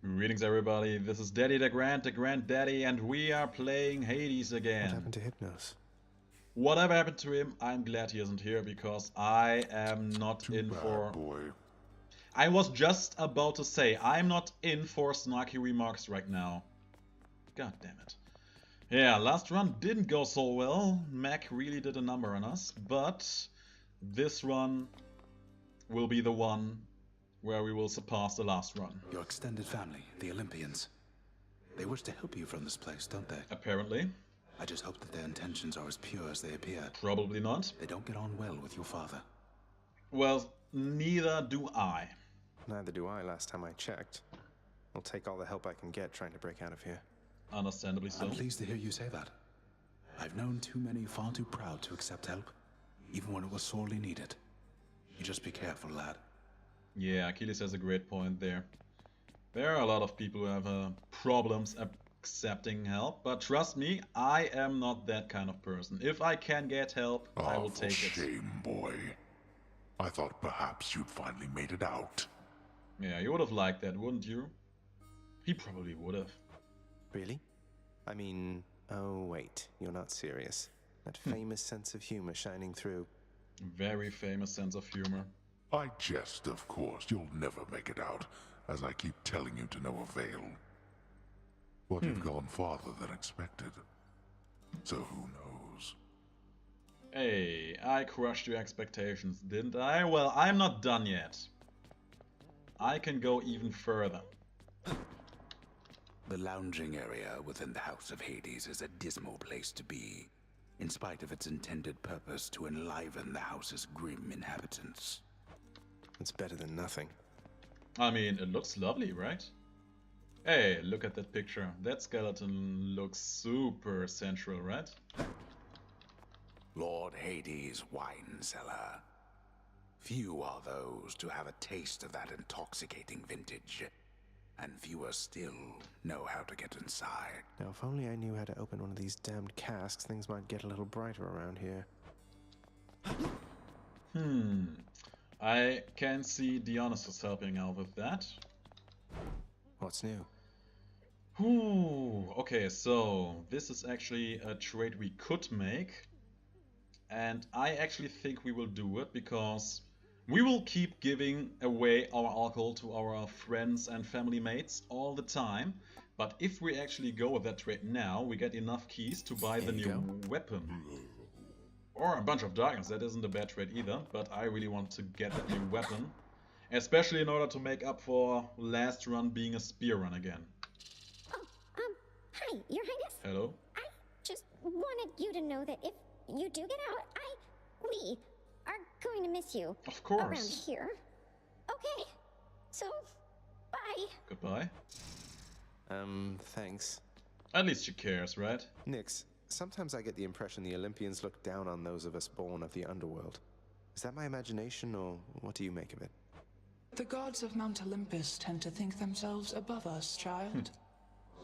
Greetings everybody, this is Daddy DeGrand, the Granddaddy, and we are playing Hades again. What happened to Hypnos? Whatever happened to him, I'm glad he isn't here because I am not Too in bad, for... boy. I was just about to say, I'm not in for snarky remarks right now. God damn it. Yeah, last run didn't go so well, Mac really did a number on us, but this run will be the one where we will surpass the last run. Your extended family, the Olympians. They wish to help you from this place, don't they? Apparently. I just hope that their intentions are as pure as they appear. Probably not. They don't get on well with your father. Well, neither do I. Neither do I last time I checked. I'll take all the help I can get trying to break out of here. Understandably so. I'm pleased to hear you say that. I've known too many far too proud to accept help, even when it was sorely needed. You just be careful, lad. Yeah, Achilles has a great point there. There are a lot of people who have problems accepting help, but trust me, I am not that kind of person. If I can get help, I will take it. Shame, boy. I thought perhaps you'd finally made it out. Yeah, you would have liked that, wouldn't you? He probably would have. Really? I mean, oh wait, you're not serious. That famous sense of humor shining through. Very famous sense of humor. I jest, of course. You'll never make it out, as I keep telling you to no avail. But you've gone farther than expected. So who knows? Hey, I crushed your expectations, didn't I? Well, I'm not done yet. I can go even further. The lounging area within the House of Hades is a dismal place to be, in spite of its intended purpose to enliven the house's grim inhabitants. It's better than nothing. I mean, it looks lovely, right? Hey, look at that picture. That skeleton looks super sensual, right? Lord Hades' wine cellar. Few are those to have a taste of that intoxicating vintage, and fewer still know how to get inside. Now, if only I knew how to open one of these damned casks, things might get a little brighter around here. I can see Dionysus helping out with that. What's new? Ooh, okay, so this is actually a trade we could make. And I actually think we will do it because we will keep giving away our alcohol to our friends and family mates all the time. But if we actually go with that trade now, we get enough keys to buy the new weapon. Or a bunch of darkness, that isn't a bad trade either, but I really want to get that new weapon. Especially in order to make up for last run being a spear run again. Hi, Your Highness. Hello? I just wanted you to know that if you do get out, we are going to miss you. Of course. Around here. Okay, so, bye. Goodbye. Thanks. At least she cares, right? Nix, sometimes I get the impression the Olympians look down on those of us born of the underworld. Is that my imagination, or what do you make of it? The gods of Mount Olympus tend to think themselves above us, child.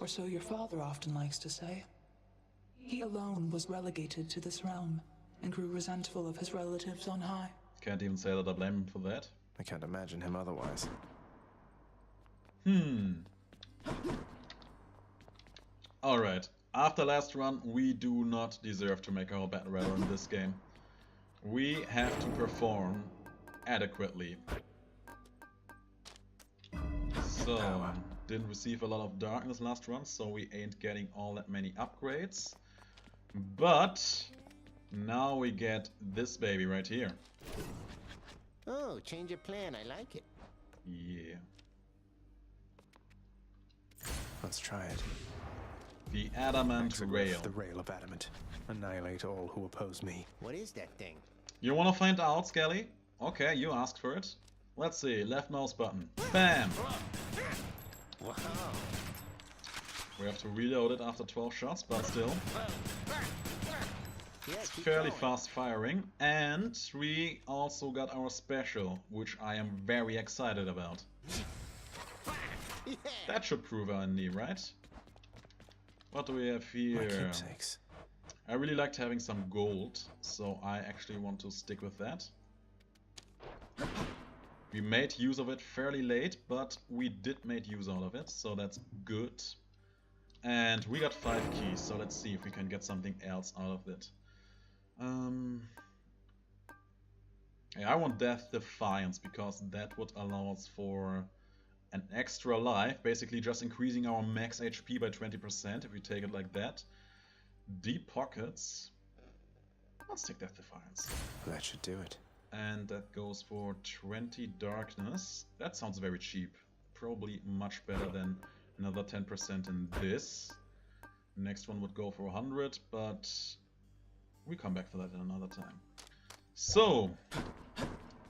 Or so your father often likes to say. He alone was relegated to this realm, and grew resentful of his relatives on high. Can't even say that I blame him for that. I can't imagine him otherwise. Alright, after last run, we do not deserve to make our battle rattle in this game. We have to perform adequately. So, didn't receive a lot of darkness last run, so we ain't getting all that many upgrades. But now we get this baby right here. Oh, change of plan. I like it. Yeah. Let's try it. The Adamant Rail. The Rail of Adamant. Annihilate all who oppose me. What is that thing? You wanna find out, Skelly? Okay, you asked for it. Let's see, left mouse button. Bam! Wow. We have to reload it after 12 shots, but still. Yeah, It's keep fairly going. fast firing. And we also got our special, which I am very excited about. Yeah. That should prove our knee, right? What do we have My here? keepsakes. I really liked having some gold, so I actually want to stick with that. We made use of it fairly late, but we did make use out of it, so that's good. And we got 5 keys, so let's see if we can get something else out of it. Yeah, I want Death Defiance, because that would allow us for an extra life, basically just increasing our max HP by 20% if we take it like that. Deep Pockets. Let's take Death Defiance. That should do it. And that goes for 20 Darkness. That sounds very cheap. Probably much better than another 10% in this. Next one would go for 100, but we come back for that in another time. So,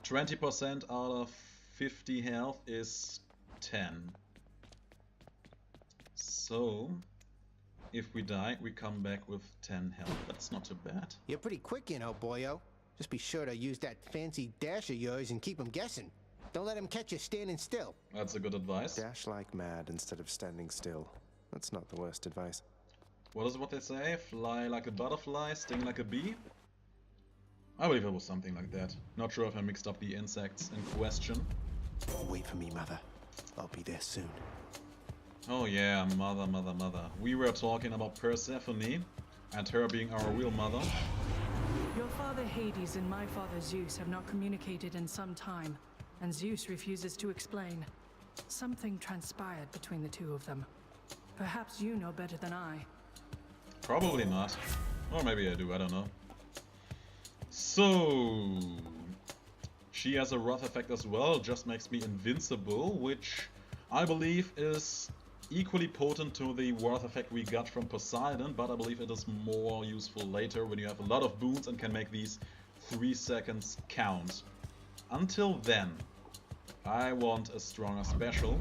20% out of 50 health is 10. So, if we die, we come back with 10 health. That's not too bad. You're pretty quick, you know, boyo. Just be sure to use that fancy dash of yours and keep them guessing. Don't let them catch you standing still. That's a good advice. Dash like mad instead of standing still. That's not the worst advice. What is what they say? Fly like a butterfly, sting like a bee? I believe it was something like that. Not sure if I mixed up the insects in question. Wait for me, Mother. I'll be there soon. Oh yeah, mother. We were talking about Persephone and her being our real mother. Your father Hades and my father Zeus have not communicated in some time, and Zeus refuses to explain. Something transpired between the two of them. Perhaps you know better than I. Probably not. Or maybe I do, I don't know. So, she has a wrath effect as well, just makes me invincible, which I believe is equally potent to the wrath effect we got from Poseidon, but I believe it is more useful later when you have a lot of boons and can make these 3 seconds count. Until then, I want a stronger special.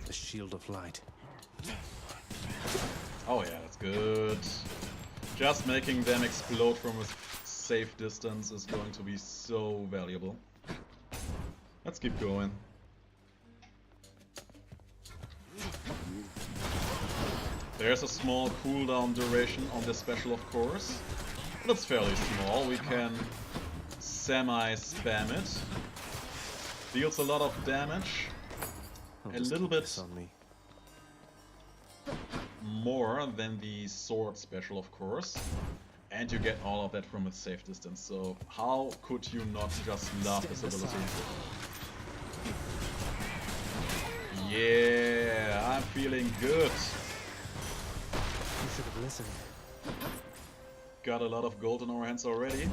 The Shield of Light. Oh yeah, that's good. Just making them explode from a safe distance is going to be so valuable. Let's keep going. There's a small cooldown duration on this special, of course, but it's fairly small. We can semi-spam it. Deals a lot of damage. I'll A just little keep bit this on me. more than the sword special, of course. And you get all of that from a safe distance, so how could you not just love this ability? Yeah, I'm feeling good. You should have listened. Got a lot of gold in our hands already.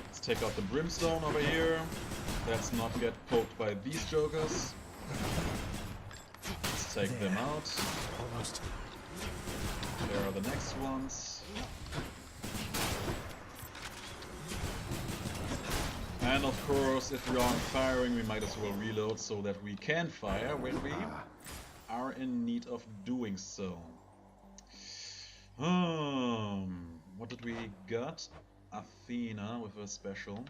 Let's take out the brimstone over here. Let's not get poked by these jokers. Let's take them out. Almost. There are the next ones. And of course, if we aren't firing, we might as well reload so that we can fire when we are in need of doing so. What did we got? Athena with a special.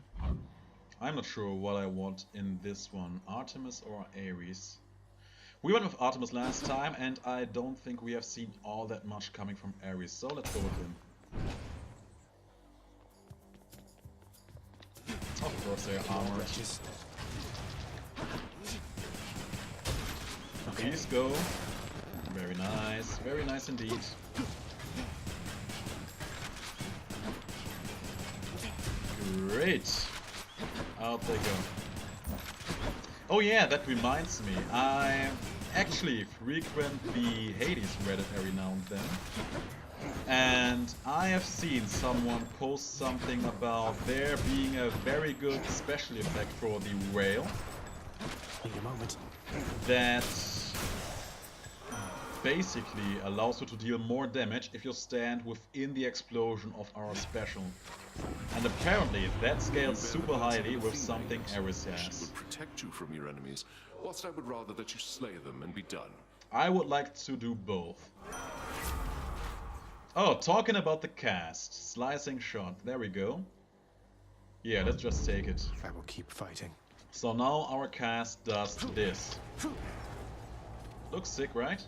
I'm not sure what I want in this one. Artemis or Ares? We went with Artemis last time, and I don't think we have seen all that much coming from Ares, so let's go with him. Of course they are armored. Please go. Very nice indeed. Great. Out they go. Oh yeah, that reminds me. I actually frequent the Hades Reddit every now and then. And I have seen someone post something about there being a very good special effect for the whale. Need a moment. That basically allows you to deal more damage if you stand within the explosion of our special. And apparently that scales super highly with something Ares She has. would protect you from your enemies, whilst I would rather that you slay them and be done. I would like to do both. Oh, talking about the cast. Slicing shot. There we go. Yeah, let's just take it. I will keep fighting. So now our cast does this. Looks sick, right?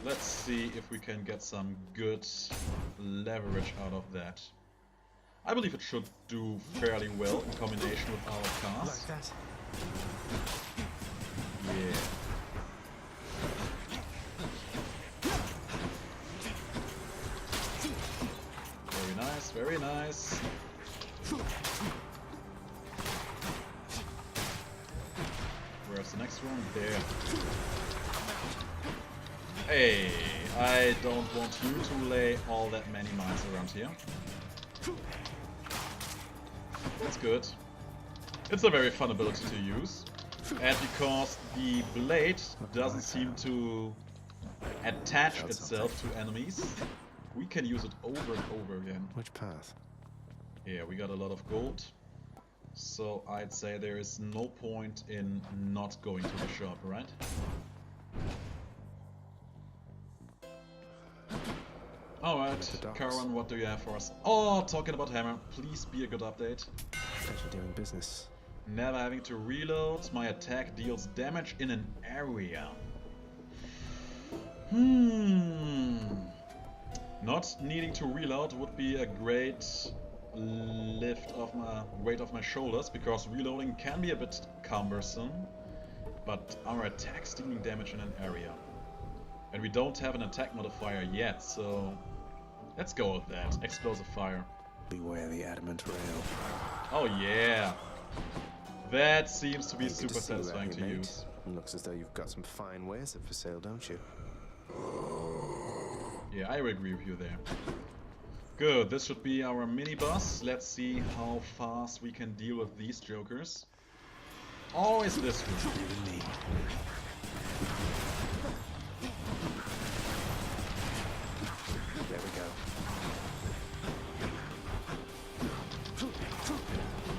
Let's see if we can get some good leverage out of that. I believe it should do fairly well in combination with our cast. Like that. Yeah. Very nice, very nice. Where's the next one? There. Hey, I don't want you to lay all that many mines around here. That's good. It's a very fun ability to use. And because the blade doesn't seem to attach itself to enemies, we can use it over and over again. Which path? Yeah, we got a lot of gold. So I'd say there is no point in not going to the shop, right? Alright, Karan, what do you have for us? Oh, talking about hammer, please be a good update. Pleasure doing business. Never having to reload, my attack deals damage in an area. Not needing to reload would be a great lift of my weight off my shoulders, because reloading can be a bit cumbersome, but our attack's dealing damage in an area. And we don't have an attack modifier yet, so let's go with that. Explosive fire. Beware the adamant rail. Oh yeah! That seems to be Good super see you satisfying out to here, mate. use. Looks as though you've got some fine wares up for sale, don't you? Yeah, I agree with you there. Good, this should be our mini-boss. Let's see how fast we can deal with these jokers. Or is this one? There we go.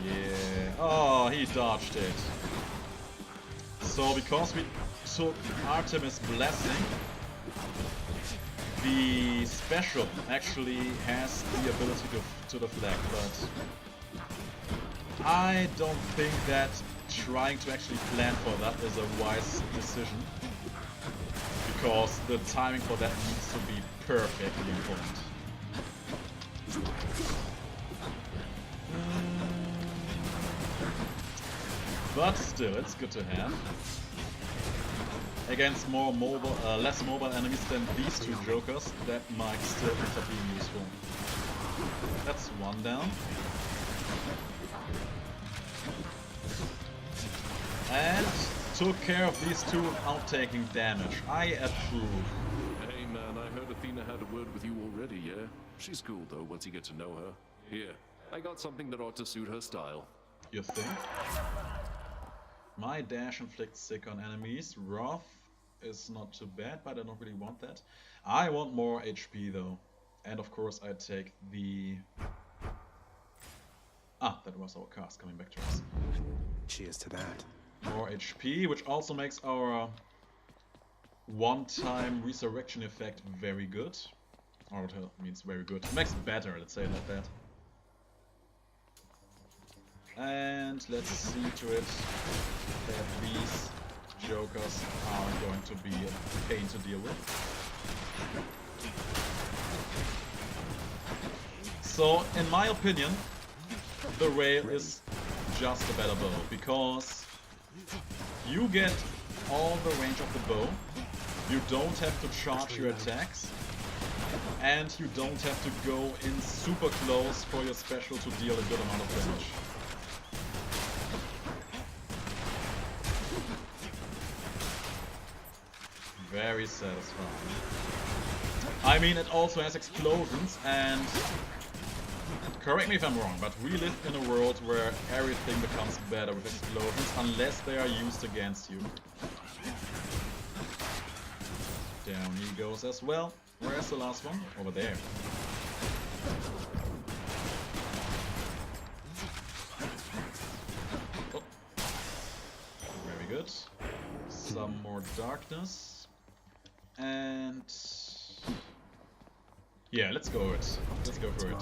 Yeah. Oh, he dodged it. So because we took Artemis' Blessing, the special actually has the ability to deflect, but I don't think that trying to actually plan for that is a wise decision, because the timing for that needs to be perfectly important. But still, it's good to have. Against more mobile, less mobile enemies than these two jokers, that might still end up being useful. That's one down. And took care of these two without taking damage. I approve. Hey man, I heard Athena had a word with you already, yeah? She's cool though, once you get to know her. Here, I got something that ought to suit her style. You think? My dash inflicts sick on enemies. Wrath is not too bad, but I don't really want that. I want more HP though. And of course I take the... Ah, that was our cast coming back to us. Cheers to that. More HP, which also makes our one-time resurrection effect very good. Or it means very good. It makes it better, let's say it like that. And let's see to it that these jokers are going to be a pain to deal with. So, in my opinion, the rail is just a better bow, because you get all the range of the bow, you don't have to charge your attacks, and you don't have to go in super close for your special to deal a good amount of damage. Very satisfying. I mean, it also has explosions, and correct me if I'm wrong, but we live in a world where everything becomes better with explosions unless they are used against you. Down he goes as well. Where's the last one? Over there. Oh. Very good. Some more darkness. And yeah, let's go it. Let's go for it.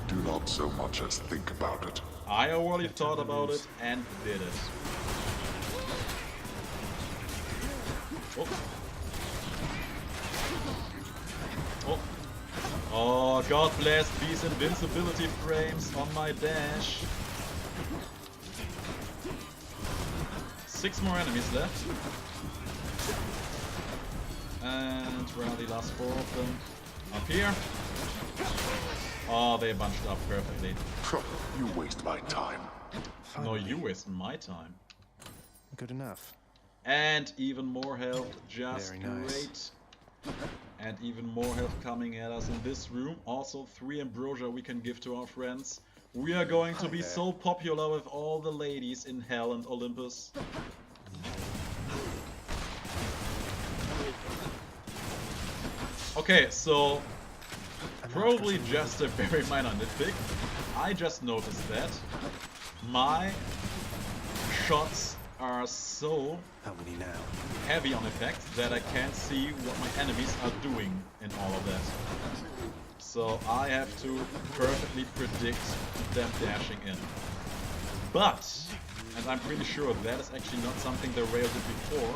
Do not so much as think about it. I already thought about it and did it. Oh. Oh. Oh, God bless these invincibility frames on my dash. 6 more enemies left. And where are the last 4 of them? Up here. Oh, they bunched up perfectly. You waste my time. No, you waste my time. Good enough. And even more health, just Very nice. great. And even more health coming at us in this room. Also 3 ambrosia we can give to our friends. We are going to be so popular with all the ladies in Hell and Olympus. Okay, so probably just a very minor nitpick. I just noticed that my shots are so How many now? heavy on effects that I can't see what my enemies are doing in all of that. So I have to perfectly predict them dashing in. But, and I'm pretty sure that is actually not something the rail did before,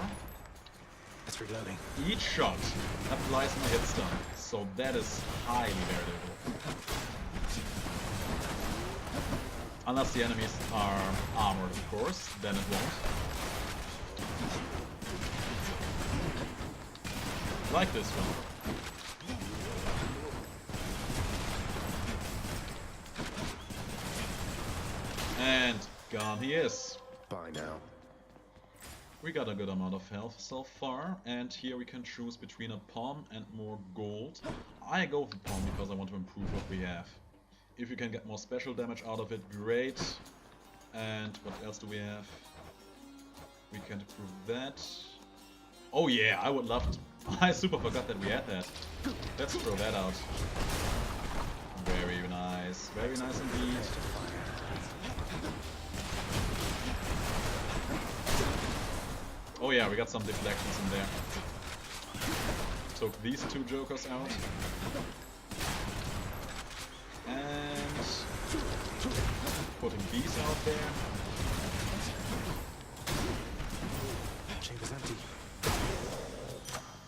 It's reloading. each shot applies my hit stun, so that is highly variable. Unless the enemies are armored, of course, then it won't. Like this one. And gone he is. Bye now. We got a good amount of health so far, and here we can choose between a palm and more gold. I go with the palm because I want to improve what we have. If you can get more special damage out of it, great. And what else do we have? We can improve that. Oh yeah, I would love to. I super forgot that we had that. Let's throw that out. Very nice indeed. Oh yeah, we got some deflections in there. Took these 2 jokers out. And putting these out there. Chamber's empty.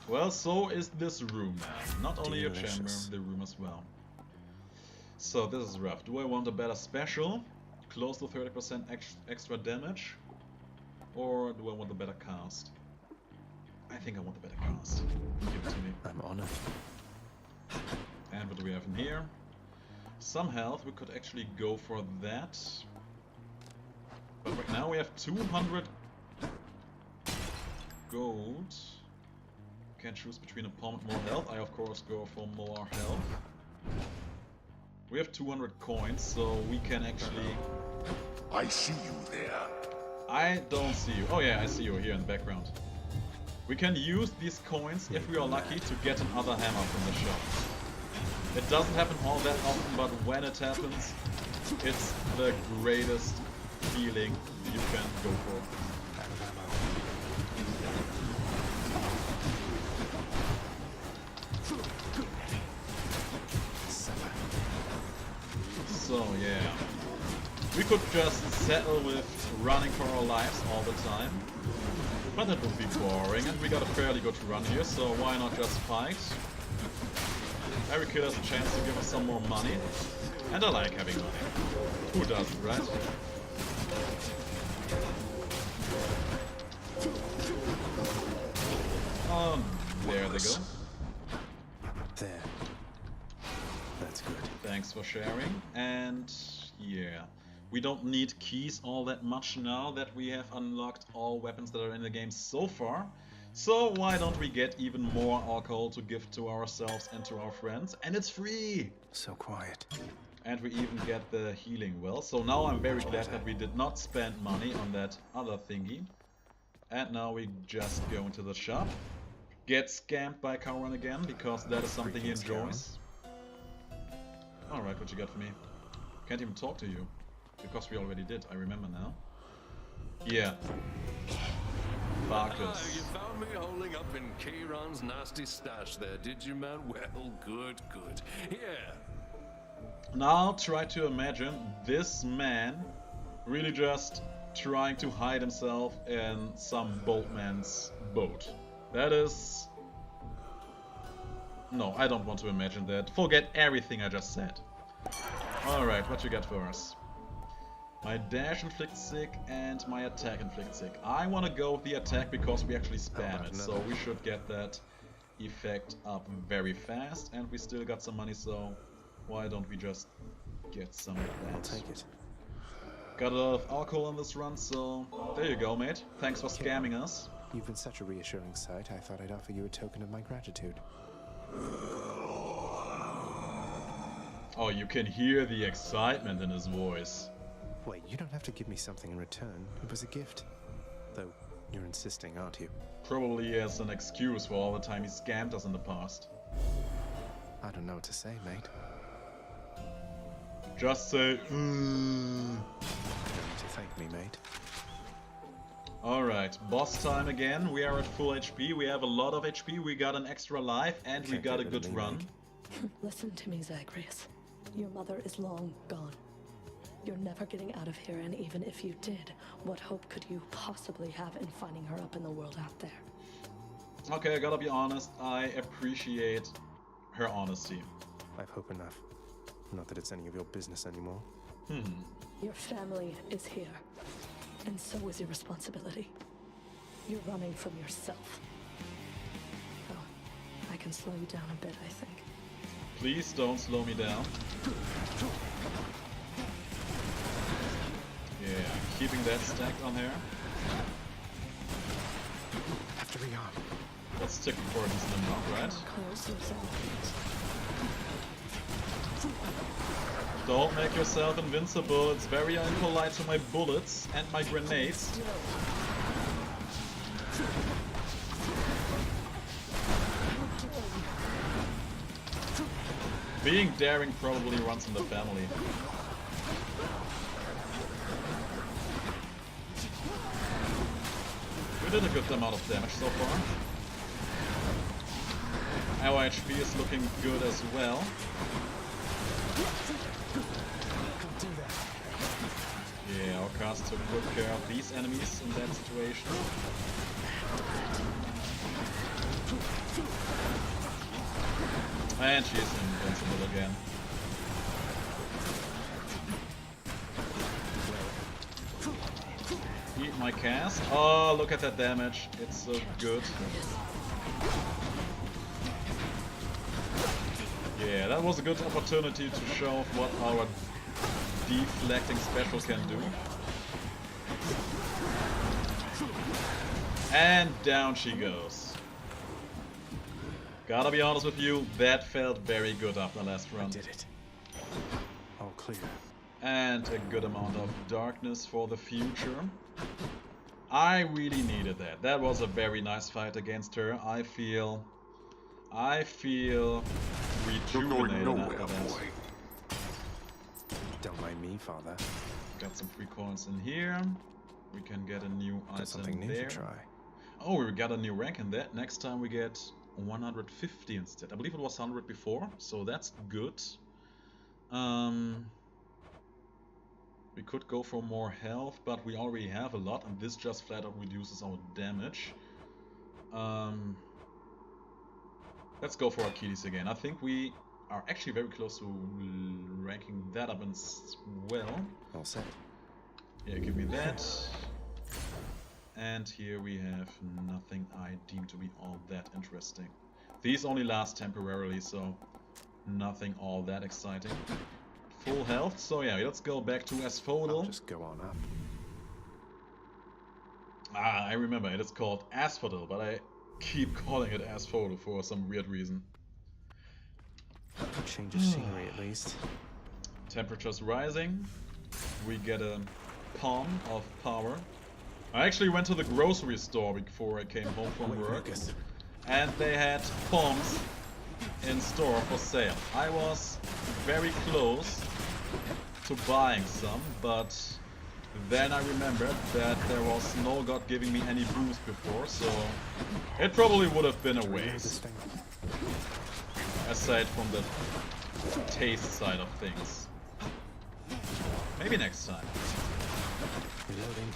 Well, so is this room now. Not only your chamber, Delicious. the room as well. So this is rough. Do I want a better special? Close to 30% extra damage? Or do I want a better cast? I think I want a better cast. Give it to me. I'm on it. And what do we have in here? Some health. We could actually go for that. But right now we have 200 gold. Can choose between a palm and more health. I of course go for more health. We have 200 coins, so we can actually... I see you there. I don't see you. Oh yeah, I see you here in the background. We can use these coins, if we are lucky, to get another hammer from the shop. It doesn't happen all that often, but when it happens, it's the greatest feeling you can go for. So yeah, we could just settle with running for our lives all the time, but that would be boring, and we got a fairly good run here, so why not just fight? Every kill has a chance to give us some more money, and I like having money. Who doesn't, right? Oh, there they go. There. That's good. Thanks for sharing, and yeah. We don't need keys all that much now that we have unlocked all weapons that are in the game so far. So why don't we get even more alcohol to give to ourselves and to our friends? And it's free! So quiet. And we even get the healing well. So now I'm very glad that we did not spend money on that other thingy. And now we just go into the shop. Get scammed by Karan again, because that is something he enjoys. Alright, what you got for me? Can't even talk to you. Because we already did, I remember now. Yeah. Ah, Barkus. you found me holding up in Kieran's nasty stash there, did you, man? Well, good. Yeah. Now try to imagine this man really just trying to hide himself in some boatman's boat. That is No, I don't want to imagine that. Forget everything I just said. Alright, what you got for us? My dash inflicts sick and my attack inflicts sick. I want to go with the attack because we actually spam it, so we should get that effect up very fast, and we still got some money, so why don't we just get some of that? I'll take it. Got a lot of alcohol on this run, so there you go, mate. Thanks for scamming us. You've been such a reassuring sight, I thought I'd offer you a token of my gratitude. Oh, you can hear the excitement in his voice. Wait, you don't have to give me something in return. It was a gift. Though, you're insisting, aren't you? Probably as an excuse for all the time he scammed us in the past. I don't know what to say, mate. Just say, You don't need to thank me, mate. Alright, boss time again. We are at full HP. We have a lot of HP. We got an extra life, and we Can't got a get rid of good me, run. Mike. Listen to me, Zagreus. Your mother is long gone. You're never getting out of here, and even if you did, what hope could you possibly have in finding her up in the world out there? Okay, I gotta be honest. I appreciate her honesty. I've hope enough. Not that it's any of your business anymore. Your family is here, and so is your responsibility. You're running from yourself. Oh, I can slow you down a bit, I think. Please don't slow me down. Yeah, keeping that stacked on there. Have to rearm. Let's stick for a decent amount, right? Closer, Zagreus. Don't make yourself invincible. It's very impolite to my bullets and my grenades. Being daring probably runs in the family. We did a good amount of damage so far. Our HP is looking good as well. Yeah, our cast took good care of these enemies in that situation. And she is invincible again. Eat my cast. Oh, look at that damage. It's so good. Yeah, that was a good opportunity to show off what our deflecting special can do. And down she goes. Gotta be honest with you, that felt very good after last run. I did it. All clear. And a good amount of darkness for the future. I really needed that. That was a very nice fight against her. I feel rejuvenated after that. Don't mind me, father. Got some free coins in here. We can get a new item Something new there. to try. Oh, we got a new rank in that. Next time we get 150 instead. I believe it was 100 before, so that's good. We could go for more health, but we already have a lot, and this just flat out reduces our damage. Let's go for Achilles again. I think we are actually very close to ranking that up as well. All set. Yeah, give me that. And here we have nothing I deem to be all that interesting. These only last temporarily, so nothing all that exciting. Full health, so yeah, let's go back to Asphodel. I'll just go on up. Ah, I remember, it is called Asphodel, but I keep calling it Asphodel for some weird reason. Change of scenery at least. Temperature's rising. We get a palm of power. I actually went to the grocery store before I came home from work, and they had palms in store for sale. I was very close to buying some, but then I remembered that there was no god giving me any boost before, so it probably would have been a waste. Aside from the taste side of things. Maybe next time. Reloading.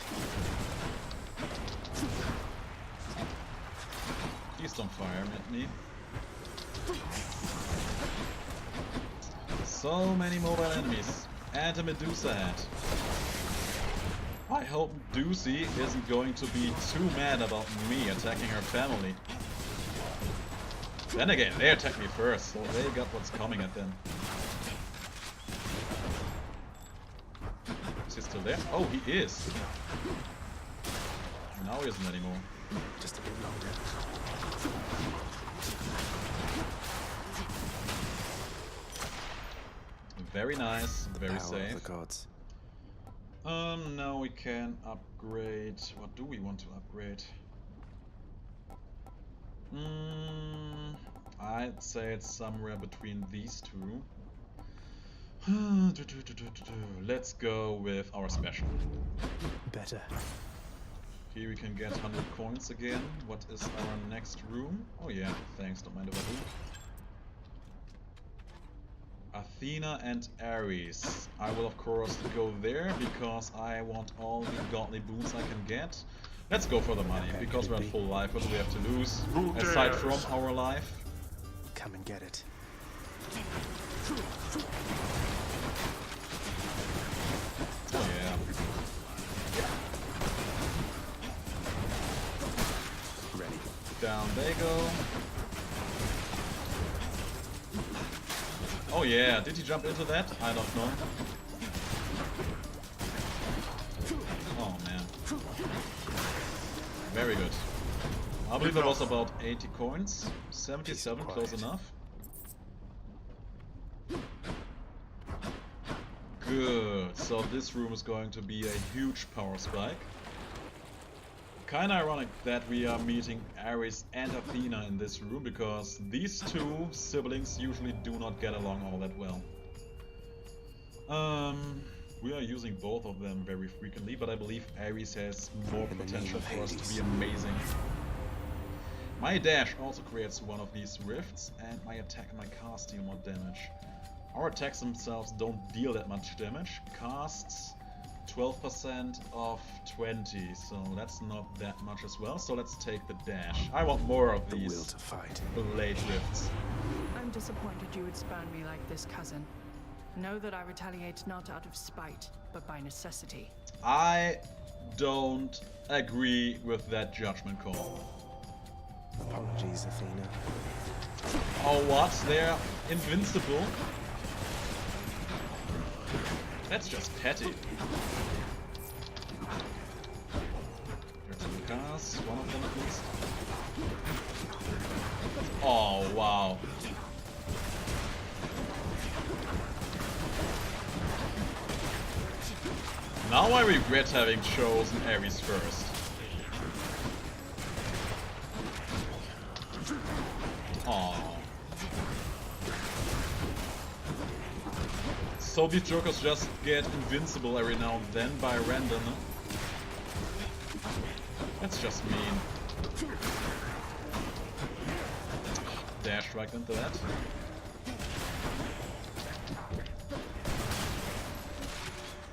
Please don't fire at me. So many mobile enemies. And a Medusa head. I hope Doozy isn't going to be too mad about me attacking her family. Then again, they attacked me first, so they got what's coming at them. Is he still there? Oh, he is. Now he isn't anymore. Just a bit longer. Very nice, very Power safe. of the gods. Now we can upgrade. What do we want to upgrade? I'd say it's somewhere between these two. Let's go with our special. Better. Here we can get 100 coins again. What is our next room? Oh yeah, thanks, don't mind if I do. Athena and Ares. I will of course go there because I want all the godly boons I can get. Let's go for the money, because we're in full life. What do we have to lose? Aside from our life? Come and get it. Oh yeah. Ready. Down they go. Oh yeah, did he jump into that? I don't know. Oh man. Very good. I believe that was about 80 coins. 77, close enough. Good. So this room is going to be a huge power spike. Kinda ironic that we are meeting Ares and Athena in this room, because these two siblings usually do not get along all that well. We are using both of them very frequently, but I believe Ares has more potential for us to be amazing. My dash also creates one of these rifts, and my attack and my cast deal more damage. Our attacks themselves don't deal that much damage. Casts 12% of 20, so that's not that much as well. So let's take the dash. I want more of these will to fight. blade rifts. I'm disappointed you would spurn me like this, cousin. Know that I retaliate not out of spite, but by necessity. I don't agree with that judgment call. Apologies, Athena. Oh what? They're invincible? That's just petty. There's some cars, one of them at least. Oh wow. Now I regret having chosen Ares first. Oh. So these jokers just get invincible every now and then by random. That's just mean. Dash right into that.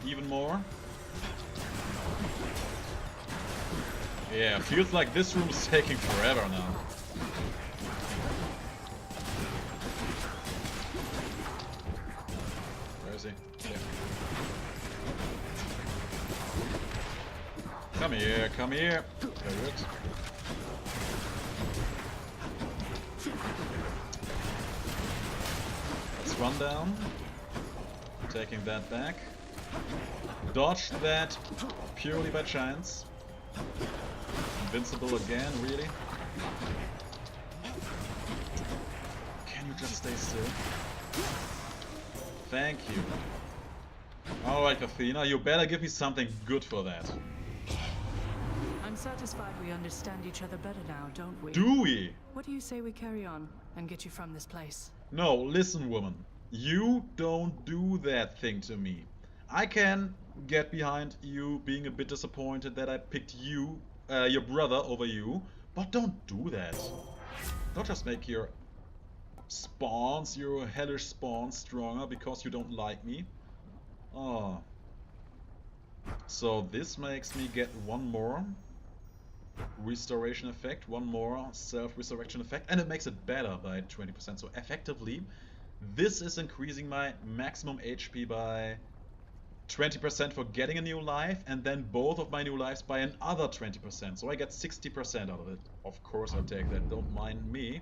Even more. Yeah, feels like this room is taking forever now. Where is he? Yeah. Come here, come here. Very good. Let's run down. Taking that back. Dodged that purely by chance. Invincible again, really? Can you just stay still? Thank you. Alright, Athena, you better give me something good for that. I'm satisfied we understand each other better now, don't we? Do we? What do you say we carry on and get you from this place? No, listen, woman. You don't do that thing to me. I can get behind you being a bit disappointed that I picked you, your brother, over you, but don't do that. Don't just make your spawns, your hellish spawns, stronger because you don't like me. Oh. So this makes me get one more. restoration effect, one more self-resurrection effect, and it makes it better by 20%. So effectively, this is increasing my maximum HP by 20% for getting a new life, and then both of my new lives by another 20%. So I get 60% out of it. Of course I'll take that, don't mind me.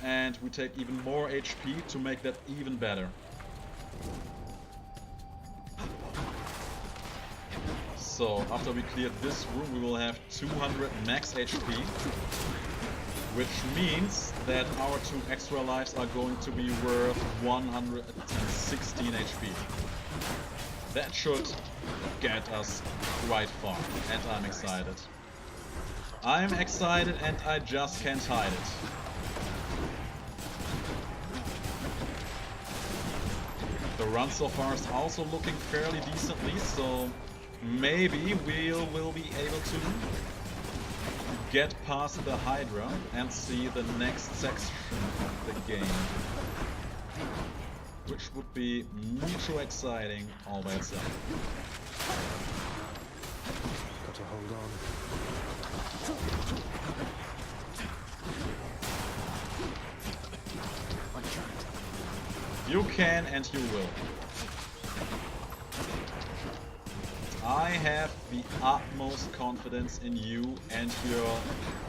And we take even more HP to make that even better. So after we clear this room, we will have 200 max HP, which means that our 2 extra lives are going to be worth 116 HP. That should get us quite far, and I'm excited. I'm excited and I just can't hide it. The run so far is also looking fairly decently, so maybe we'll be able to get past the Hydra and see the next section of the game. Which would be mucho exciting all by itself. Got to hold on. You can and you will. I have the utmost confidence in you and your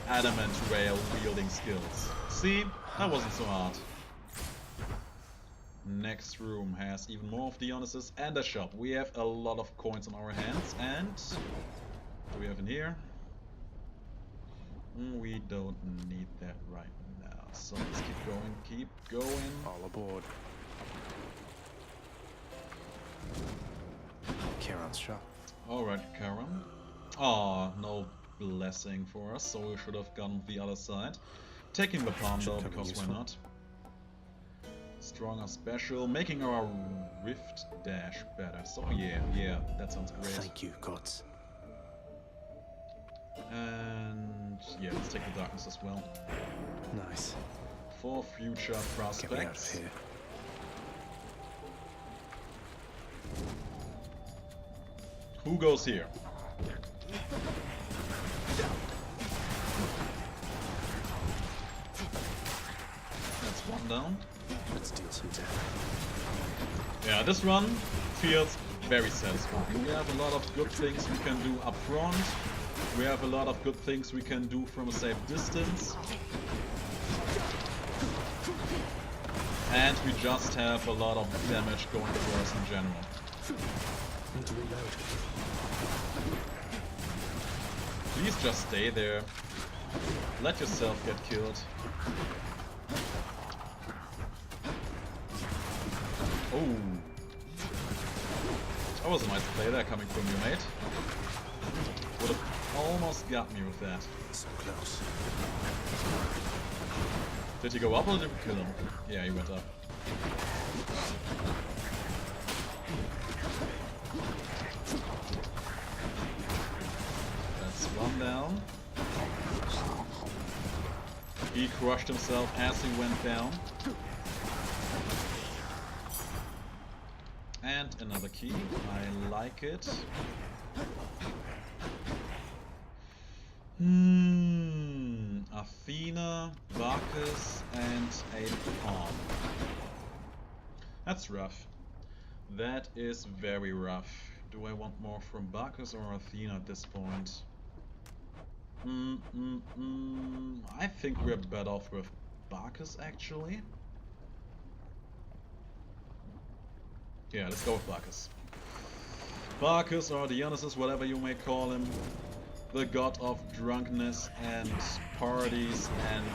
adamant rail wielding skills. See? That wasn't so hard. Next room has even more of the Dionysus and a shop. We have a lot of coins on our hands, and what do we have in here? We don't need that right now. So let's keep going. All aboard. Charon's shop. Alright, Charon. Oh, no blessing for us, so we should have gone the other side. Taking the palm though, because why not? Stronger special, making our Rift Dash better. So yeah, that sounds great. Thank you, gods. And yeah, let's take the darkness as well. Nice. For future prospects. Get me out of here. Who goes here? That's one down. Let's deal some damage. Yeah, this run feels very satisfying. We have a lot of good things we can do up front. We have a lot of good things we can do from a safe distance. And we just have a lot of damage going for us in general. Need to reload. Please just stay there. Let yourself get killed. Oh. That was a nice play there coming from you, mate. Would have almost got me with that. So close. Did he go up or did we kill him? Yeah, he went up. That's one down. He crushed himself as he went down. And another key. I like it. Athena, Bacchus, and a pawn. That's rough. That is very rough. Do I want more from Bacchus or Athena at this point? I think we're better off with Bacchus, actually. Yeah, let's go with Bacchus. Bacchus or Dionysus, whatever you may call him. The god of drunkenness and parties and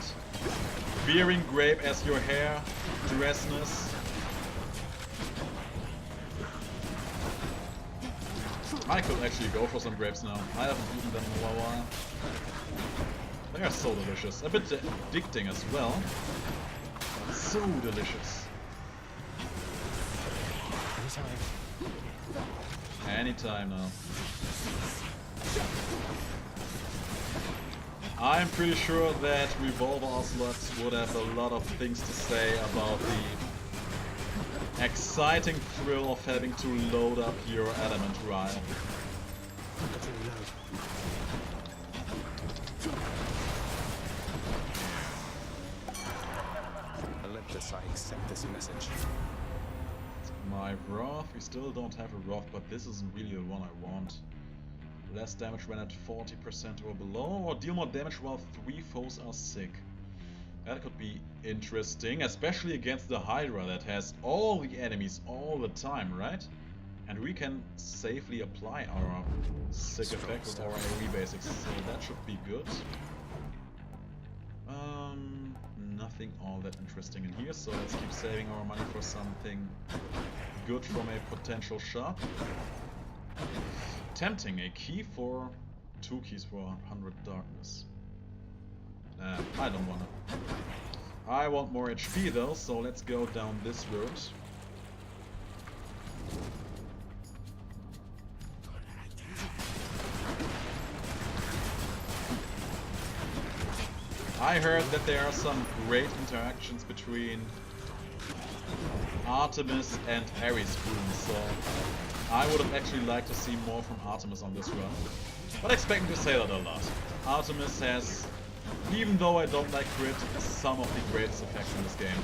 bearing grape as your hair dressness. I could actually go for some grapes now. I haven't eaten them in a while. They are so delicious. A bit addicting as well. So delicious. Anytime now. I'm pretty sure that Revolver Ocelot would have a lot of things to say about the exciting thrill of having to load up your Element Ryle. Olympus, I accept this message. My Wrath, we still don't have a Wrath, but this isn't really the one I want. Less damage when at 40% or below, or deal more damage while 3 foes are sick. That could be interesting, especially against the Hydra that has all the enemies all the time, right? And we can safely apply our sick effect with our AoE basics, so that should be good. Nothing all that interesting in here, so let's keep saving our money for something good from a potential shop. Tempting, a key for 2 keys for 100 darkness. I don't wanna. I want more HP though, so let's go down this road. I heard that there are some great interactions between Artemis and Ares runes, so I would have actually liked to see more from Artemis on this run. But expect me to say that a lot. Artemis has, even though I don't like crit, some of the greatest effects in this game.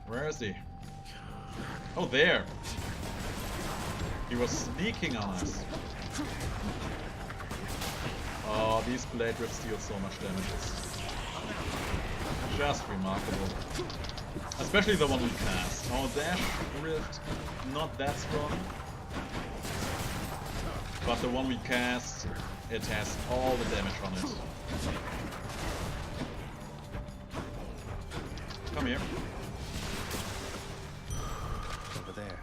Where is he? Oh, there! He was sneaking on us. Oh, these blade rifts deal so much damage. It's just remarkable. Especially the one we cast. Our dash rift, not that strong. But the one we cast, it has all the damage on it. Come here. Over there.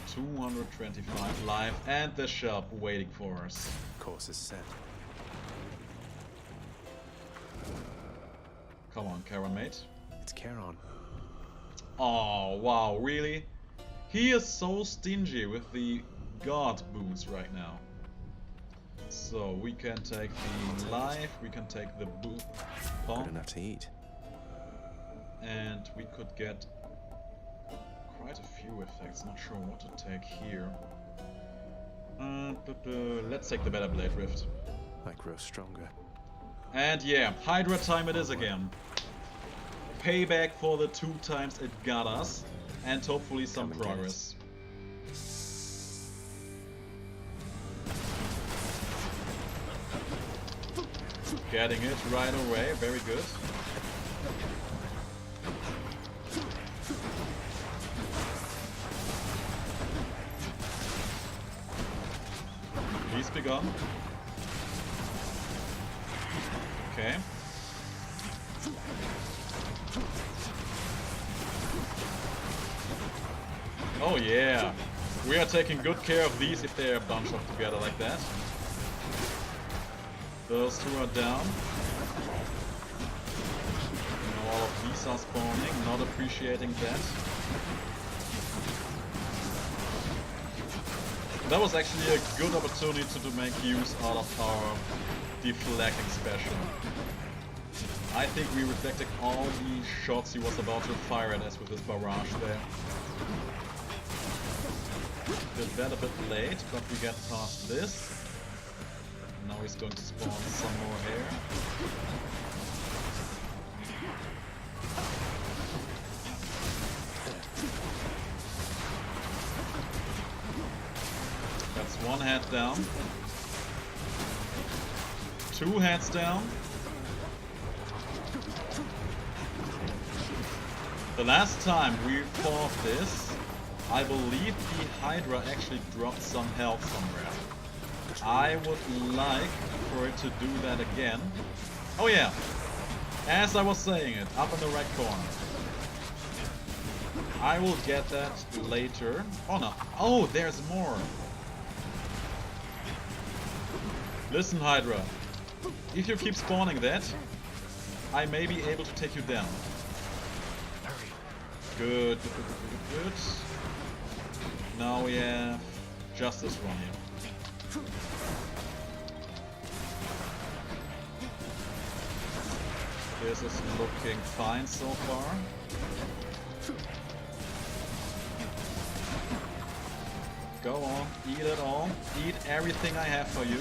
225 life and the shop waiting for us. Course is set. Come on, Charon mate. It's Charon. Oh, wow, really? He is so stingy with the god boots right now. So we can take the life, we can take the boot Good enough to eat. And we could get quite a few effects, not sure what to take here. Let's take the better blade rift. I grow stronger. And yeah, Hydra time it is again. Payback for the 2 times it got us, and hopefully some progress. Getting it right away, very good. Please be gone. Okay. Oh yeah, we are taking good care of these if they are bunched up together like that. Those 2 are down. Now all of these are spawning, not appreciating that. That was actually a good opportunity to make use out of our deflecting special. I think we reflected all the shots he was about to fire at us with his barrage there. Did that a bit late, but we get past this. Now he's going to spawn some more here. That's 1 head down. 2 heads down. The last time we fought this, I believe the Hydra actually dropped some health somewhere. I would like for it to do that again. Oh yeah, as I was saying it, up in the right corner. I will get that later. Oh no, oh there's more. Listen Hydra, if you keep spawning that, I may be able to take you down. Good, good, good, good, good. Now we have just this one here. This is looking fine so far. Go on, eat it all. Eat everything I have for you.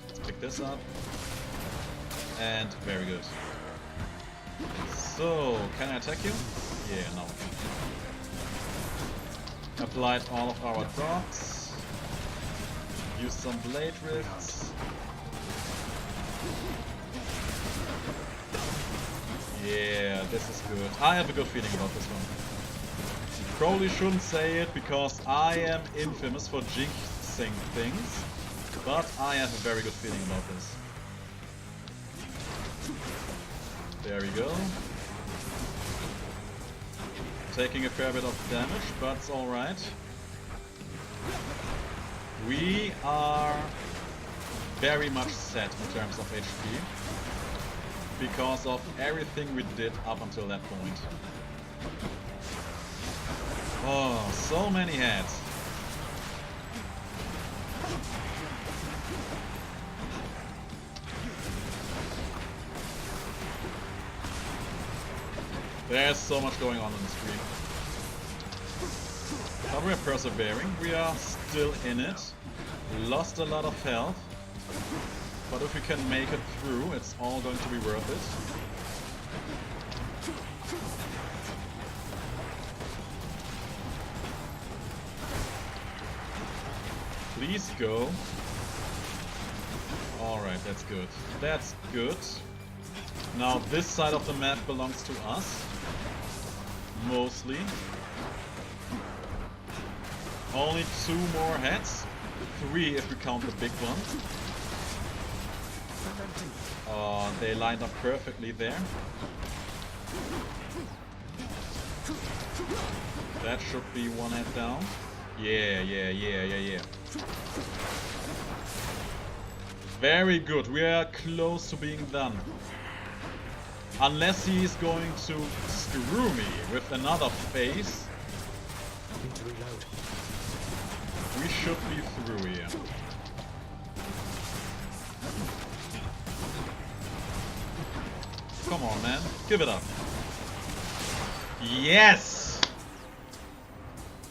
Let's pick this up. And very good. So, can I attack you? Yeah, no. Applied all of our dots. Use some blade rifts. Yeah, this is good. I have a good feeling about this one. Probably shouldn't say it because I am infamous for jinxing things, but I have a very good feeling about this. There we go. Taking a fair bit of damage, but it's alright. We are very much set in terms of HP because of everything we did up until that point. Oh, so many heads. There's so much going on the screen. But we're persevering. We are still in it. Lost a lot of health. But if we can make it through, it's all going to be worth it. Please go. Alright, that's good. That's good. Now this side of the map belongs to us. Mostly. Only 2 more heads. 3 if we count the big one. They lined up perfectly there. That should be 1 head down. Yeah. Very good, we are close to being done. Unless he is going to screw me with another phase. Need to reload. We should be through here. Come on, man. Give it up. Yes!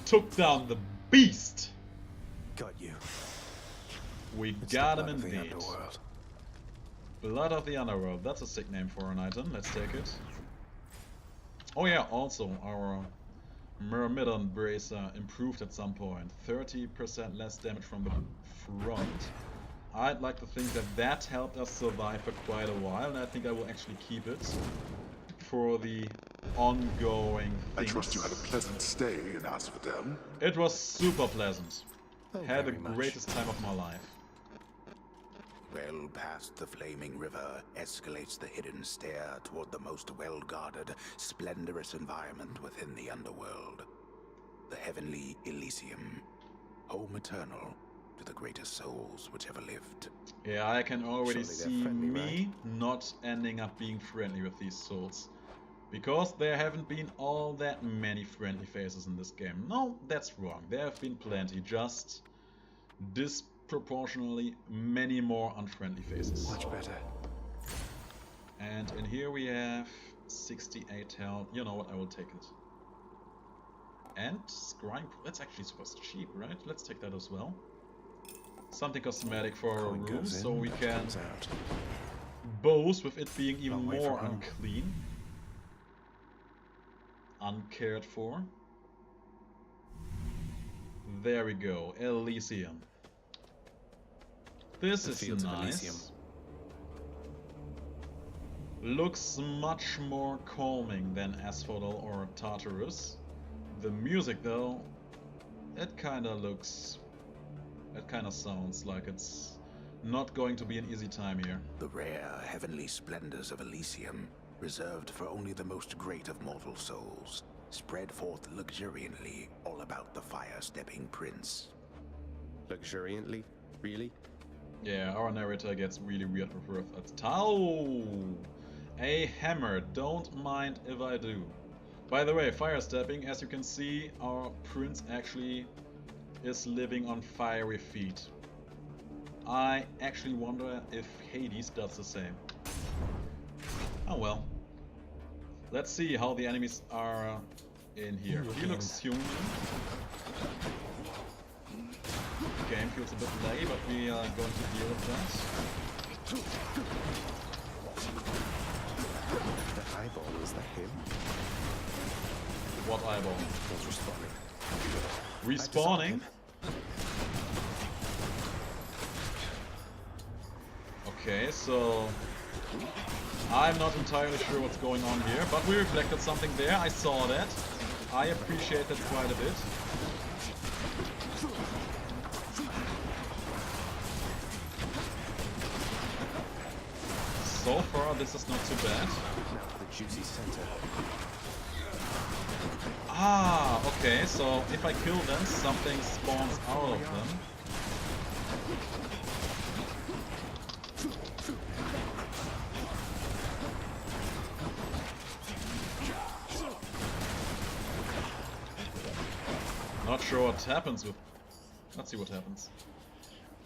Took down the beast. Got you. We It's got the him blood of the indeed. underworld. Blood of the Underworld. That's a sick name for an item. Let's take it. Oh yeah, also our Myrmidon Bracer improved at some point. 30% less damage from the front. I'd like to think that that helped us survive for quite a while, and I think I will actually keep it for the ongoing things. I trust you had a pleasant stay in Asphodel. It was super pleasant. Thank Had the very much. greatest time of my life. Well past the flaming river escalates the hidden stair toward the most well-guarded, splendorous environment within the underworld. The heavenly Elysium, home eternal to the greatest souls which ever lived. Yeah, I can already Surely they're see friendly, me not ending up being friendly with these souls. Because there haven't been all that many friendly faces in this game. No, that's wrong. There have been plenty, just disproportionately many more unfriendly faces. Much better. And in here we have 68 health. You know what, I will take it. And scrying, that's actually supposed to be cheap, right? Let's take that as well. Something cosmetic for our Coin room, goes so in, we can comes out. boast with it being even Long way more from home. unclean. Uncared for. There we go, Elysium. This The is Fields of nice. Elysium. Looks much more calming than Asphodel or Tartarus. The music though, it kinda sounds like it's not going to be an easy time here. The rare heavenly splendors of Elysium, reserved for only the most great of mortal souls, spread forth luxuriantly all about the fire-stepping prince. Luxuriantly? Really? Yeah, our narrator gets really weird with words. Tau! A hammer, don't mind if I do. By the way, fire stepping, as you can see, our prince actually is living on fiery feet. I actually wonder if Hades does the same. Oh well. Let's see how the enemies are in here. He looks human. Game feels a bit laggy, but we are going to deal with that. The eyeball, is that him? What eyeball? What's respawning? Respawning? Okay, so I'm not entirely sure what's going on here, but we reflected something there. I saw that. I appreciate that quite a bit. So far, this is not too bad. Now the juicy center. Ah, okay, so if I kill them, something spawns out of them. Not sure what happens with... Let's see what happens.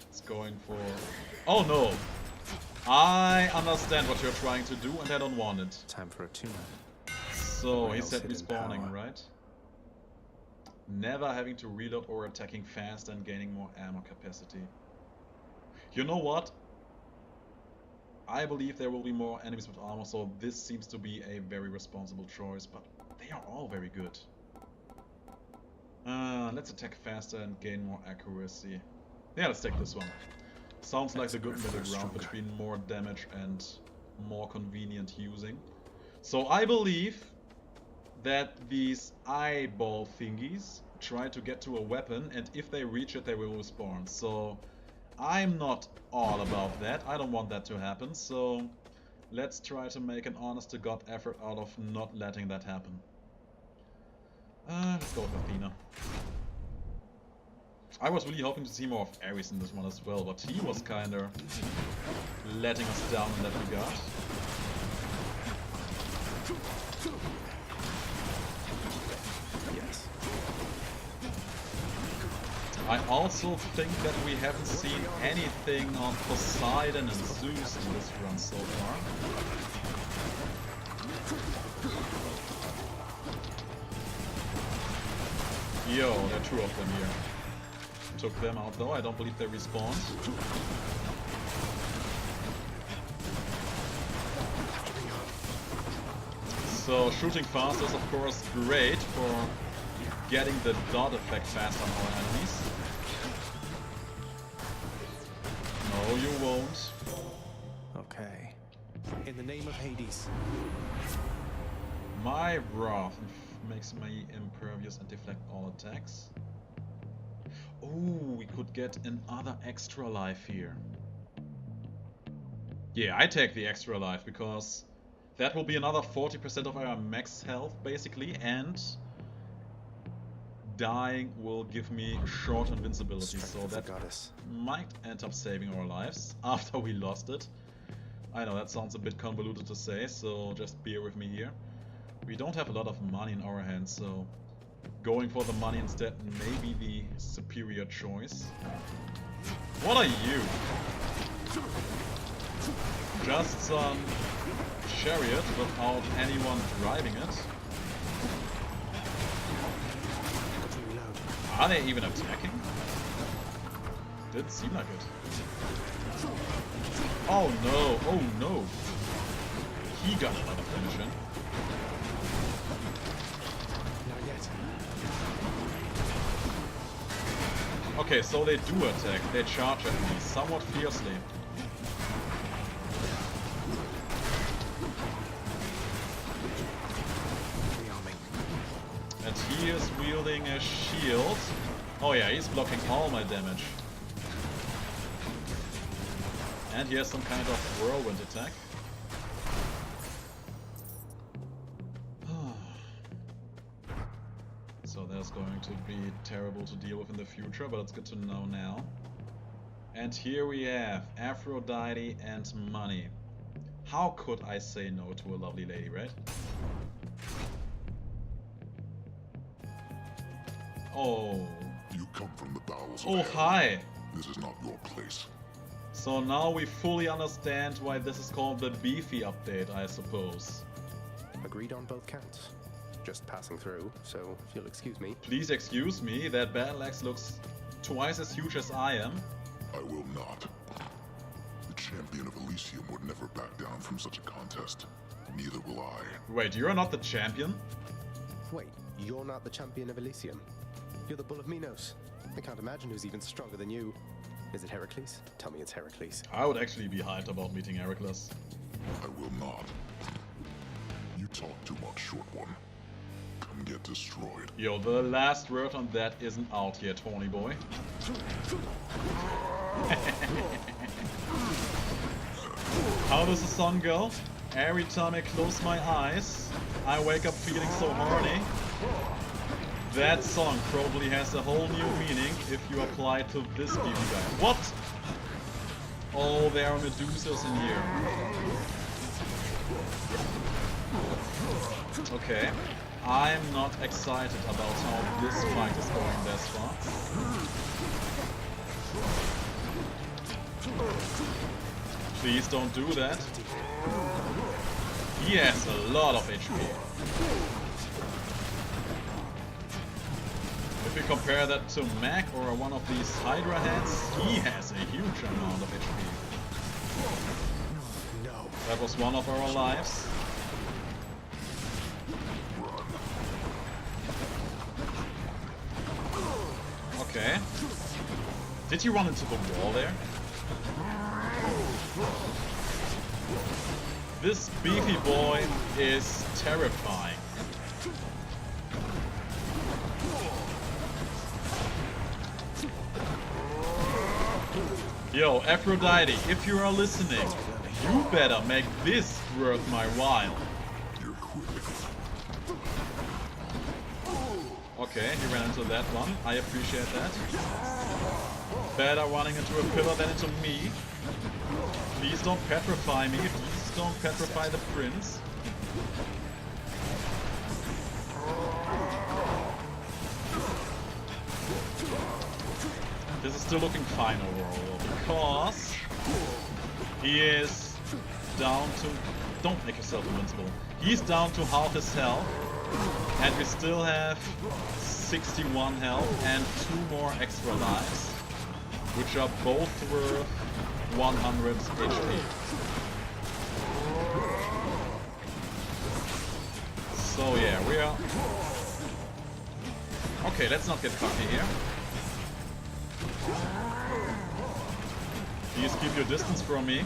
It's going for... Oh no! I understand what you're trying to do and I don't want it. Time for a tuna. So he said respawning, right? Never having to reload or attacking fast and gaining more ammo capacity. You know what? I believe there will be more enemies with armor, so this seems to be a very responsible choice, but they are all very good. Let's attack faster and gain more accuracy. Yeah, let's take this one. Sounds like the good middle ground between more damage and more convenient using. So I believe that these eyeball thingies try to get to a weapon, and if they reach it, they will respawn. So I'm not all about that. I don't want that to happen. So let's try to make an honest-to-God effort out of not letting that happen. Let's go with Athena. I was really hoping to see more of Ares in this one as well, but he was kinda letting us down in that regard. Yes. I also think that we haven't seen anything on Poseidon and Zeus in this run so far. Yo, there are two of them here. Took them out though, I don't believe they respawned. So shooting fast is of course great for getting the dot effect fast on our enemies. No, you won't. Okay. In the name of Hades. My wrath makes me impervious and deflect all attacks. Ooh, we could get another extra life here. Yeah, I take the extra life because that will be another 40% of our max health basically, and dying will give me short invincibility, so that might end up saving our lives after we lost it. I know that sounds a bit convoluted to say, so just bear with me here. We don't have a lot of money in our hands, so going for the money instead may be the superior choice. What are you? Just some chariot without anyone driving it? Are they even attacking? Didn't seem like it. Oh no, oh no. He got a lot of damage in. Okay, so they do attack, they charge at me, somewhat fiercely. And he is wielding a shield. Oh yeah, he's blocking all my damage. And he has some kind of whirlwind attack. So that's going to be terrible to deal with in the future, but it's good to know now. And here we have Aphrodite and money. How could I say no to a lovely lady, right? Oh. You come from the bowels of Oh, hell. hi. This is not your place. So now we fully understand why this is called the Beefy update, I suppose. Agreed on both counts. just passing through, so if you'll excuse me. Please excuse me, that battle axe looks twice as huge as I am. I will not. The champion of Elysium would never back down from such a contest. Neither will I. Wait, you're not the champion? Wait, you're not the champion of Elysium? You're the Bull of Minos. I can't imagine who's even stronger than you. Is it Heracles? Tell me it's Heracles. I would actually be hyped about meeting Heracles. I will not. You talk too much, short one. Come get destroyed. Yo, the last word on that isn't out yet, Horny boy. How does the song go? Every time I close my eyes, I wake up feeling so horny. That song probably has a whole new meaning if you apply it to this Beefy guy. What? Oh, there are Medusas in here. Okay. I'm not excited about how this fight is going thus far. Please don't do that. He has a lot of HP. If you compare that to Mac or one of these Hydra heads, he has a huge amount of HP. No. That was one of our lives. Okay. Did you run into the wall there? This Beefy boy is terrifying. Yo, Aphrodite, if you are listening, you better make this worth my while. Okay, he ran into that one. I appreciate that. Better running into a pillar than into me. Please don't petrify me. Please don't petrify the prince. This is still looking fine overall, because he is down to... Don't make yourself invincible. He's down to half his health, and we still have 61 health and 2 more extra lives, which are both worth 100 HP. So yeah, we are... Okay, let's not get cocky here. Please keep your distance from me.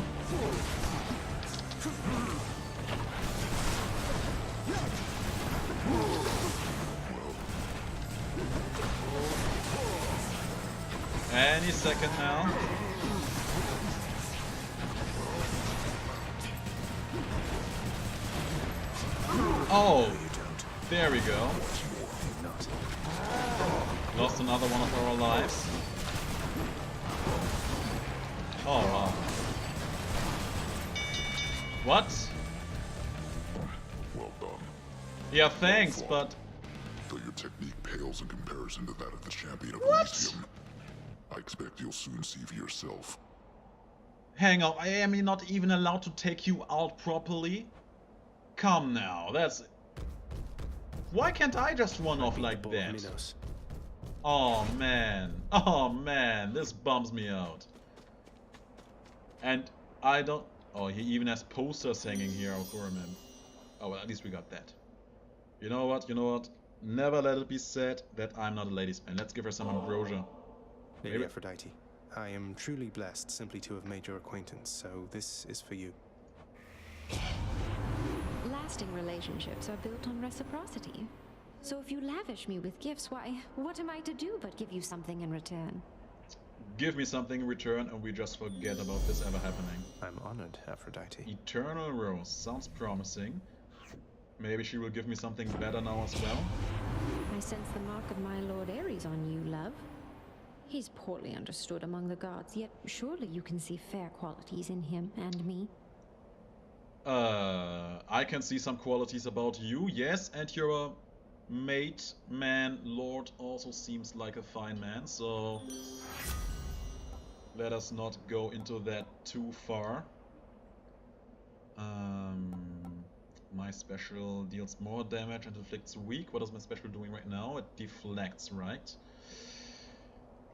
Any second now. Oh, there we go. Lost another one of our lives. Oh wow. What? Well done. Yeah, thanks, but... Though your technique pales in comparison to that of the champion of What? Elysium, I expect you'll soon see for yourself. Hang on, I am not even allowed to take you out properly? Come now, that's... Why can't I just run off like that? Oh man, this bums me out. And I don't... Oh, he even has posters hanging here for him. Oh, well, at least we got that. You know what? Never let it be said that I'm not a ladies' man. Let's give her some ambrosia. Lady Aphrodite, I am truly blessed simply to have made your acquaintance, so this is for you. Lasting relationships are built on reciprocity. So if you lavish me with gifts, why, what am I to do but give you something in return? Give me something in return and we just forget about this ever happening. I'm honored, Aphrodite. Eternal Rose. Sounds promising. Maybe she will give me something better now as well. I sense the mark of my Lord Ares on you, love. He's poorly understood among the gods, yet surely you can see fair qualities in him and me. I can see some qualities about you, yes, and your mate, man, lord also seems like a fine man, so let us not go into that too far. My special deals more damage and inflicts weak. What is my special doing right now? It deflects, right?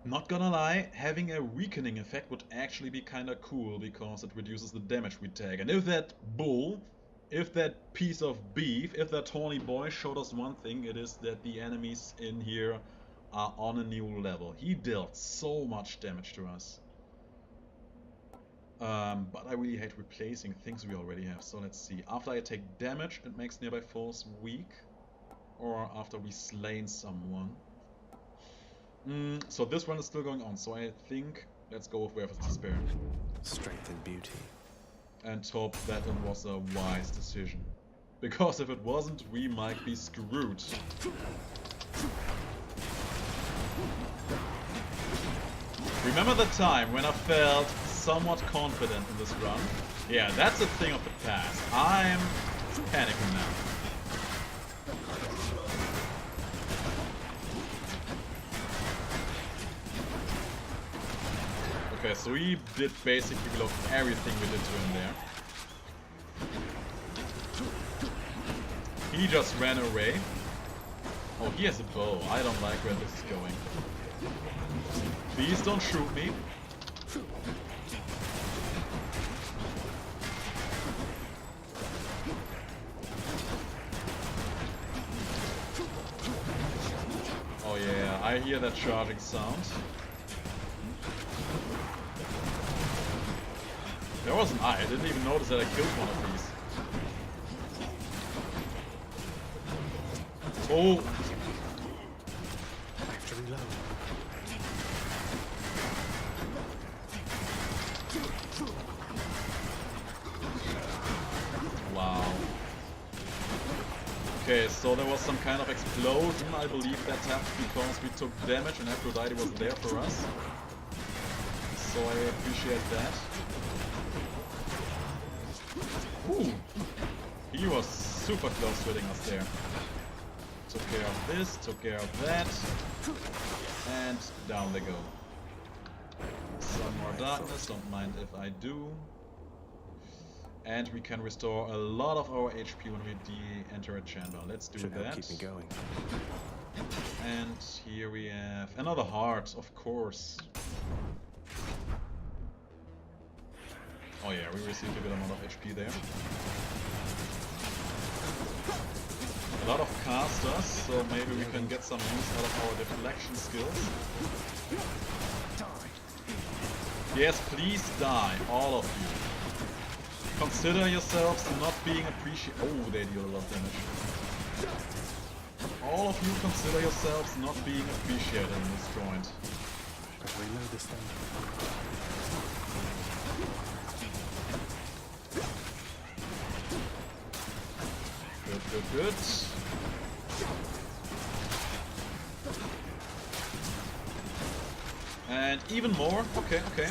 Not gonna lie, having a weakening effect would actually be kinda cool because it reduces the damage we take. And if that bull, if that piece of beef, if that Horny boy showed us one thing, it is that the enemies in here are on a new level. He dealt so much damage to us. But I really hate replacing things we already have. So let's see. After I take damage, it makes nearby foes weak. Or after we slain someone. So this one is still going on. So I think let's go with Where of Despair. Strength and beauty. And hope that it was a wise decision. Because if it wasn't, we might be screwed. Remember the time when I felt somewhat confident in this run? Yeah, that's a thing of the past. I'm panicking now. Okay, so he did basically block everything we did to him there. He just ran away. Oh, he has a bow. I don't like where this is going. Please don't shoot me. Oh yeah, I hear that charging sound. There was an eye. I didn't even notice that I killed one of these. Oh! I have to reload. Wow. Okay, so there was some kind of explosion. I believe that happened because we took damage and Aphrodite was there for us. So I appreciate that. Ooh! He was super close to hitting us there. Took care of this, took care of that. And down they go. Some more darkness, don't mind if I do. And we can restore a lot of our HP when we enter a chamber. Let's do that. Keep me going. And here we have another heart, of course. Oh yeah, we received a good amount of HP there. A lot of casters, so maybe we can get some use out of our deflection skills. Yes, please die, all of you. Consider yourselves not being appreciated. Oh, they deal a lot of damage. All of you consider yourselves not being appreciated in this joint. Better reload this thing. Good, good, good. And even more. Okay, okay.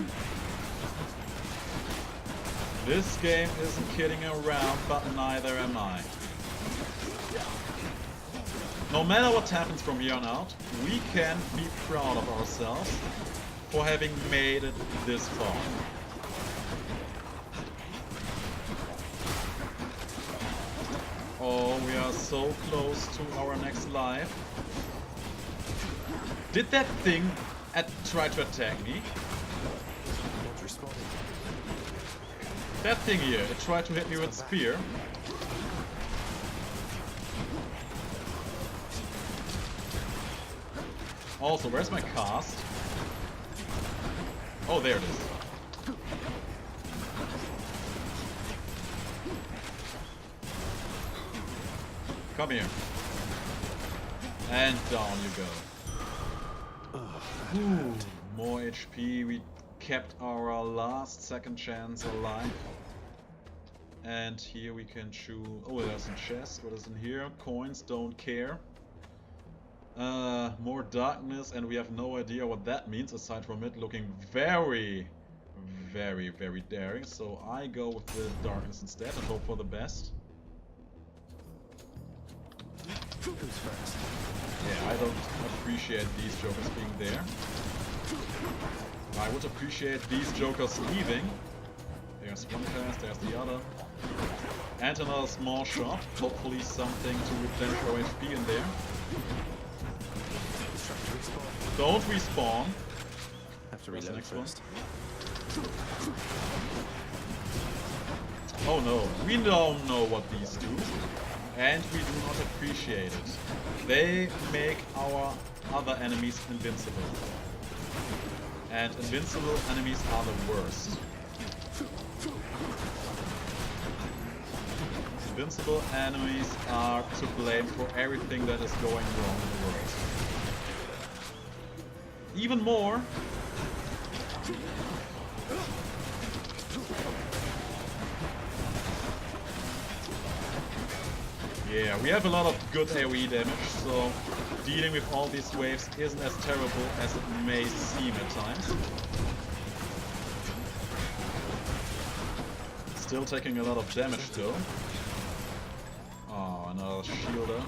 This game isn't kidding around, but neither am I. No matter what happens from here on out, we can be proud of ourselves for having made it this far. Oh, we are so close to our next life. Did that thing try to attack me? Not responding. That thing here, it tried to hit me with spear. Also, where's my cast? Oh, there it is. Come here. And down you go. Ooh, more HP. We kept our last second chance alive. And here we can choose... Oh, there's a chest. What is in here? Coins, don't care. More darkness, and we have no idea what that means, aside from it looking very, very, very daring. So I go with the darkness instead and hope for the best. Who's first? Yeah, I don't appreciate these jokers being there. I would appreciate these jokers leaving. There's one class, there's the other. And another small shot. Hopefully something to replenish our HP in there. Don't respawn. Have to Where's the reload next first. Oh no, we don't know what these do. And we do not appreciate it. They make our other enemies invincible. And invincible enemies are the worst. Invincible enemies are to blame for everything that is going wrong in the world. Even more. Yeah, we have a lot of good AoE damage, so dealing with all these waves isn't as terrible as it may seem at times. Still taking a lot of damage though. Oh, another shielder.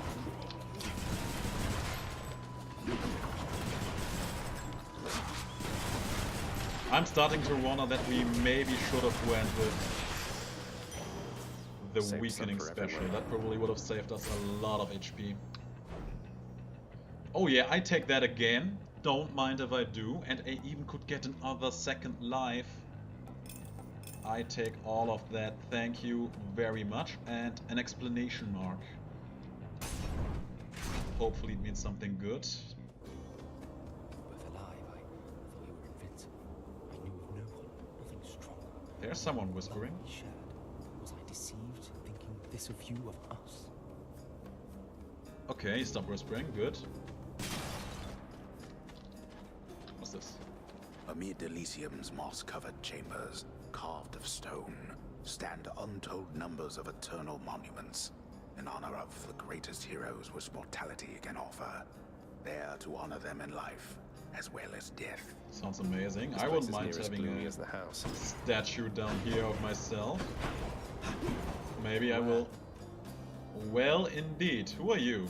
I'm starting to wonder that we maybe should have went with the weakening special. That probably would have saved us a lot of HP. Oh yeah, I take that again. Don't mind if I do. And I even could get another second life. I take all of that. Thank you very much. And an exclamation mark. Hopefully it means something good. There's someone whispering. Was I deceived, thinking this of you, of us? Okay, stop whispering. Good. What's this? Amid Elysium's moss-covered chambers, carved of stone, stand untold numbers of eternal monuments, in honor of the greatest heroes which mortality can offer, there to honor them in life, as well as death. Sounds amazing. This I place wouldn't is mind near as having gloomy a as the house. statue down here of myself. Maybe I will. Well, indeed. Who are you?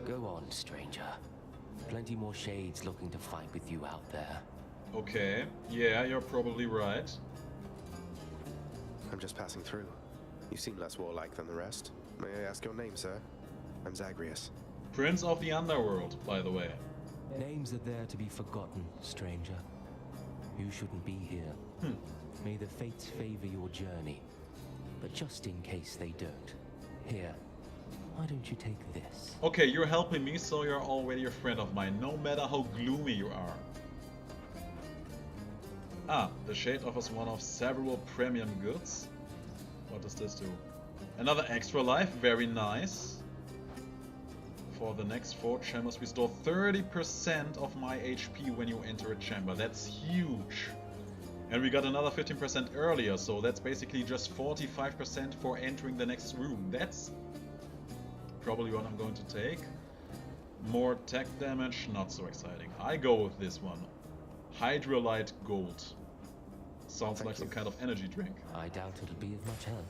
Go on, stranger. Plenty more shades looking to fight with you out there. Okay. Yeah, you're probably right. I'm just passing through. You seem less warlike than the rest. May I ask your name, sir? I'm Zagreus. Prince of the Underworld, by the way. Names are there to be forgotten, stranger. You shouldn't be here. May the fates favor your journey. But just in case they don't, here, why don't you take this? Okay, you're helping me, so you're already a friend of mine, no matter how gloomy you are. Ah, the shade offers one of several premium goods. What does this do? Another extra life, very nice. For the next 4 chambers, restore 30% of my HP when you enter a chamber. That's huge. And we got another 15% earlier, so that's basically just 45% for entering the next room. That's probably what I'm going to take. More tech damage, not so exciting. I go with this one. Hydrolite Gold. Sounds like some kind of energy drink. I doubt it'll be of much help.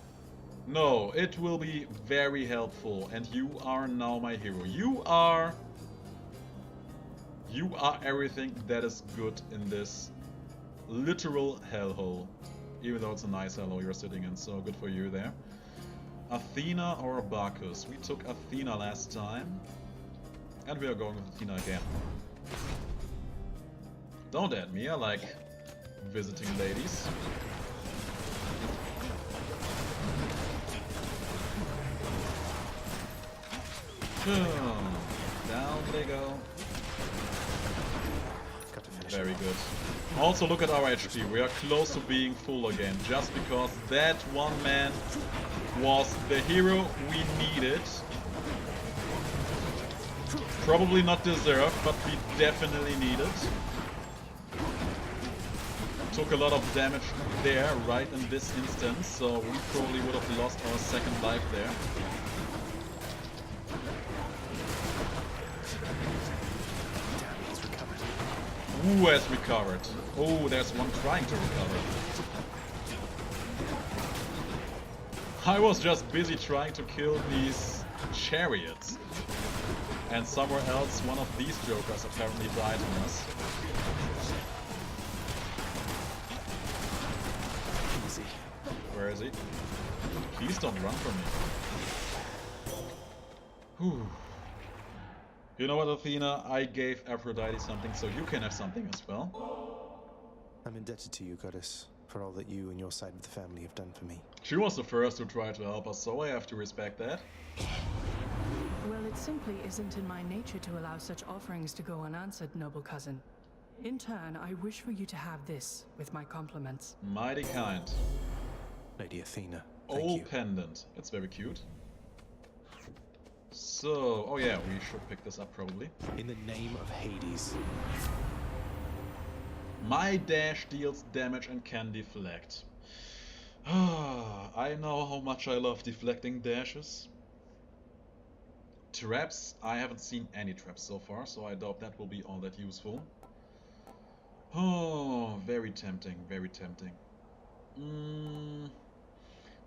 No, it will be very helpful, and you are now my hero. You are everything that is good in this literal hellhole. Even though it's a nice hellhole you're sitting in, so good for you there. Athena or Bacchus? We took Athena last time, and we are going with Athena again. Don't add me, I like visiting ladies. Down they go. Very good. Also look at our HP, we are close to being full again, just because that one man was the hero we needed. Probably not deserved, but we definitely needed. Took a lot of damage there, right in this instance, so we probably would have lost our second life there. Who has recovered? Oh, there's one trying to recover. I was just busy trying to kill these chariots. And somewhere else, one of these jokers apparently died on us. Easy. Where is he? Please don't run from me. Whew. You know what, Athena? I gave Aphrodite something, so you can have something as well. I'm indebted to you, Goddess, for all that you and your side of the family have done for me. She was the first to try to help us, so I have to respect that. Well, it simply isn't in my nature to allow such offerings to go unanswered, noble cousin. In turn, I wish for you to have this, with my compliments. Mighty kind. Lady Athena, thank Old you. pendant. It's very cute. So, oh yeah, we should pick this up probably. In the name of Hades. My dash deals damage and can deflect. I know how much I love deflecting dashes. Traps, I haven't seen any traps so far, so I doubt that will be all that useful. Oh, very tempting, very tempting.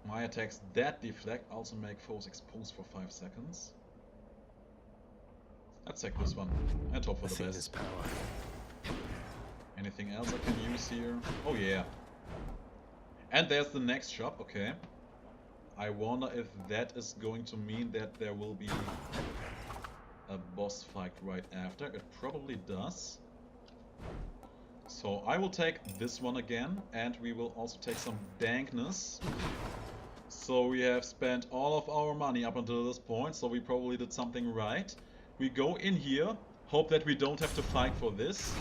My attacks that deflect also make foes exposed for 5 seconds. Let's take this one and hope for the best. Power. Anything else I can use here? Oh yeah. And there's the next shop, okay. I wonder if that is going to mean that there will be a boss fight right after. It probably does. So I will take this one again, and we will also take some dankness. So we have spent all of our money up until this point, so we probably did something right. We go in here, hope that we don't have to fight for this,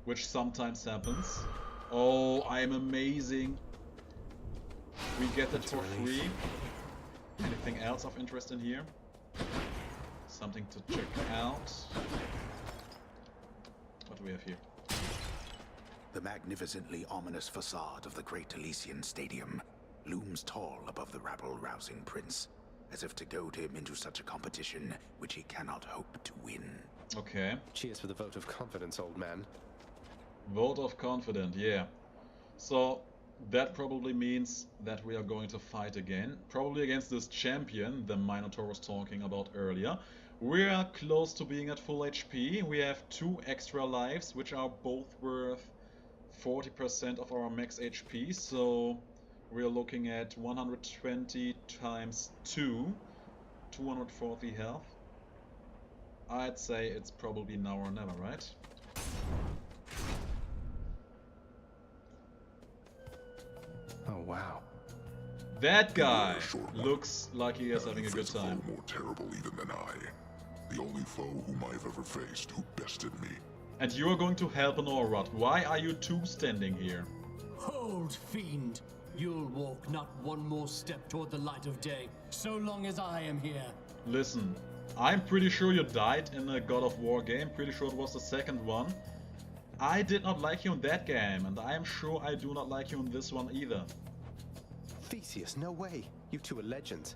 which sometimes happens. Oh, I'm amazing. We get that for free. Anything else of interest in here? Something to check out. What do we have here? The magnificently ominous facade of the Great Elysian Stadium looms tall above the rabble-rousing prince, as if to goad him into such a competition which he cannot hope to win. Okay. Cheers for the vote of confidence, old man. Vote of confidence, yeah. So that probably means that we are going to fight again. Probably against this champion the Minotaur was talking about earlier. We are close to being at full HP. We have 2 extra lives, which are both worth 40% of our max HP. So we're looking at 120 times 2, 240 health. I'd say it's probably now or never, right? Oh wow. That guy looks like he is having a good time. More terrible even than I. The only foe whom I've ever faced who bested me. And you are going to help an Orrod. Why are you two standing here? Hold, fiend. You'll walk not one more step toward the light of day, so long as I am here. Listen, I'm pretty sure you died in a God of War game. Pretty sure it was the second one. I did not like you in that game, and I am sure I do not like you in this one either. Theseus, no way. You two are legends.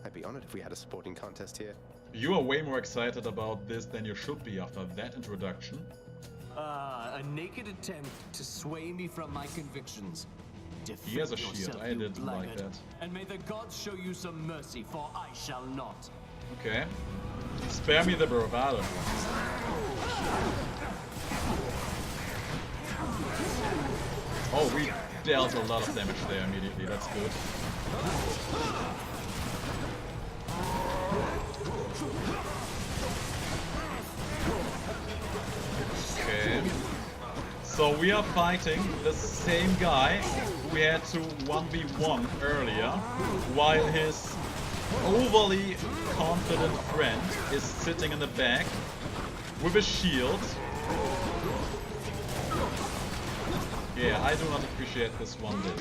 I'd be honored if we had a sporting contest here. You are way more excited about this than you should be after that introduction. A naked attempt to sway me from my convictions. He has a shield, I didn't like that. And may the gods show you some mercy, for I shall not. Okay. Spare me the bravado. Oh, we dealt a lot of damage there immediately, that's good. Okay. So we are fighting the same guy who we had to 1v1 earlier, while his overly confident friend is sitting in the back with a shield. Yeah, I do not appreciate this one bit.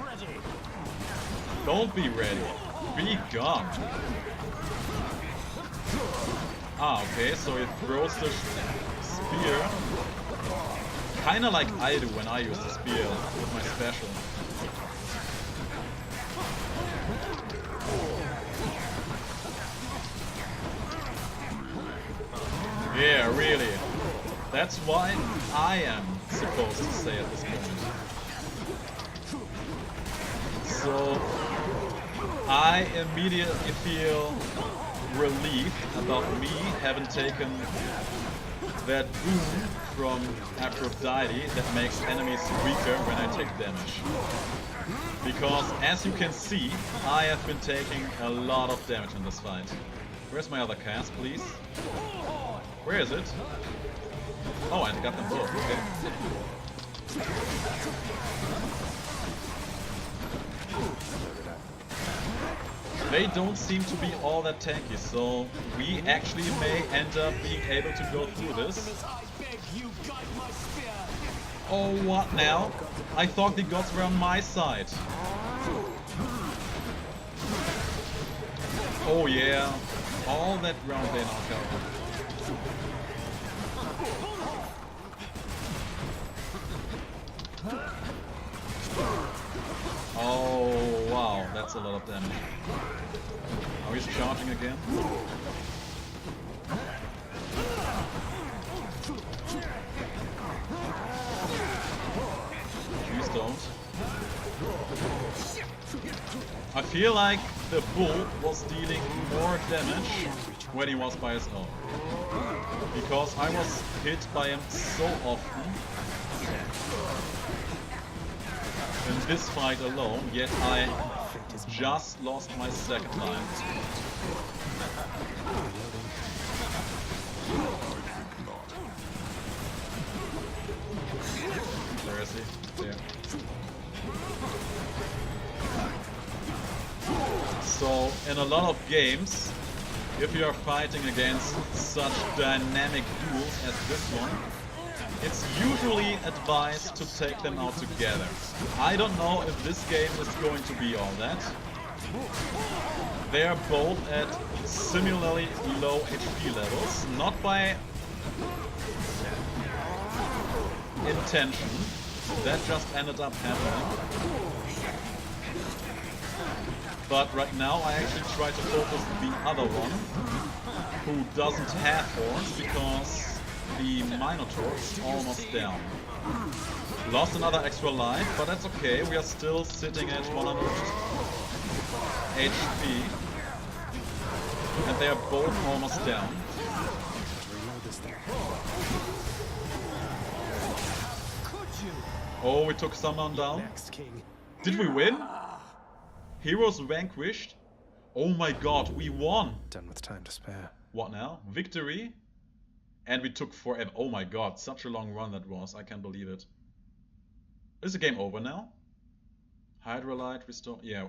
Ready. Don't be ready. Be gone. Ah, okay, so it throws the spear. Kinda like I do when I use the spear with my special. Yeah, really. That's why I am supposed to say at this point. So I immediately feel relieved about me having taken that boom from Aphrodite that makes enemies weaker when I take damage. Because, as you can see, I have been taking a lot of damage in this fight. Where's my other cast, please? Where is it? Oh, I got them both, okay. They don't seem to be all that tanky, so we actually may end up being able to go through this. Oh, what now? I thought the gods were on my side. Oh yeah, all that ground they knock out. Oh wow, that's a lot of damage. Are we charging again? Please don't. I feel like the bull was dealing more damage when he was by his own. Because I was hit by him so often in this fight alone, yet I just lost my second line. Where is he? There. So, in a lot of games, if you are fighting against such dynamic duels as this one, it's usually advised to take them out together. I don't know if this game is going to be all that. They are both at similarly low HP levels, not by intention. That just ended up happening. But right now I actually try to focus the other one, who doesn't have horns, because the Minotaur is almost down. Lost another extra life, but that's okay, we are still sitting at 100 HP. And they are both almost down. Oh, we took someone down. Did we win? Heroes vanquished? Oh my god, we won! Done with time to spare. What now? Victory? And we took forever. Oh my god, such a long run that was. I can't believe it. Is the game over now? Hydrolite, restore... Yeah,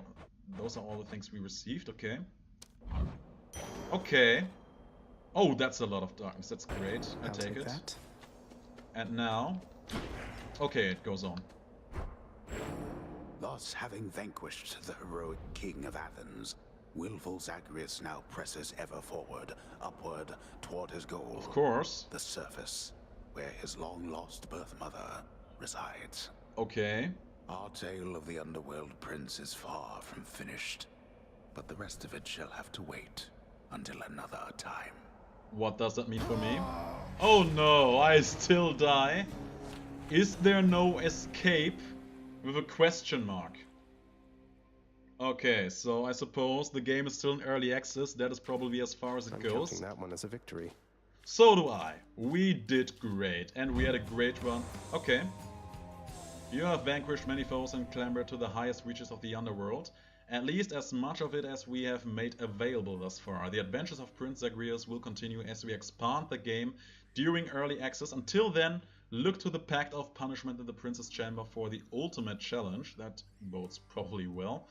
those are all the things we received, okay. Okay. Oh, that's a lot of darkness, that's great. I take it. That. And now... Okay, it goes on. Thus, having vanquished the heroic king of Athens, willful Zagreus now presses ever forward, upward, toward his goal. Of course. The surface, where his long-lost birth mother resides. Okay. Our tale of the underworld prince is far from finished, but the rest of it shall have to wait until another time. What does that mean for me? Oh no, I still die. Is there no escape? With a question mark. Okay, so I suppose the game is still in early access. That is probably as far as it goes. Counting that one as a victory. So do I. We did great, and we had a great run. Okay. You have vanquished many foes and clambered to the highest reaches of the underworld. At least as much of it as we have made available thus far. The adventures of Prince Zagreus will continue as we expand the game during early access. Until then, look to the Pact of Punishment in the Prince's Chamber for the ultimate challenge. That bodes probably well.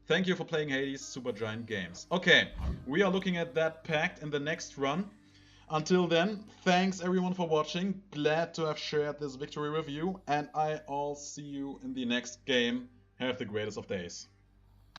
Thank you for playing Hades Supergiant Games. Okay, we are looking at that pact in the next run. Until then, thanks everyone for watching. Glad to have shared this victory with you. And I'll see you in the next game. Have the greatest of days.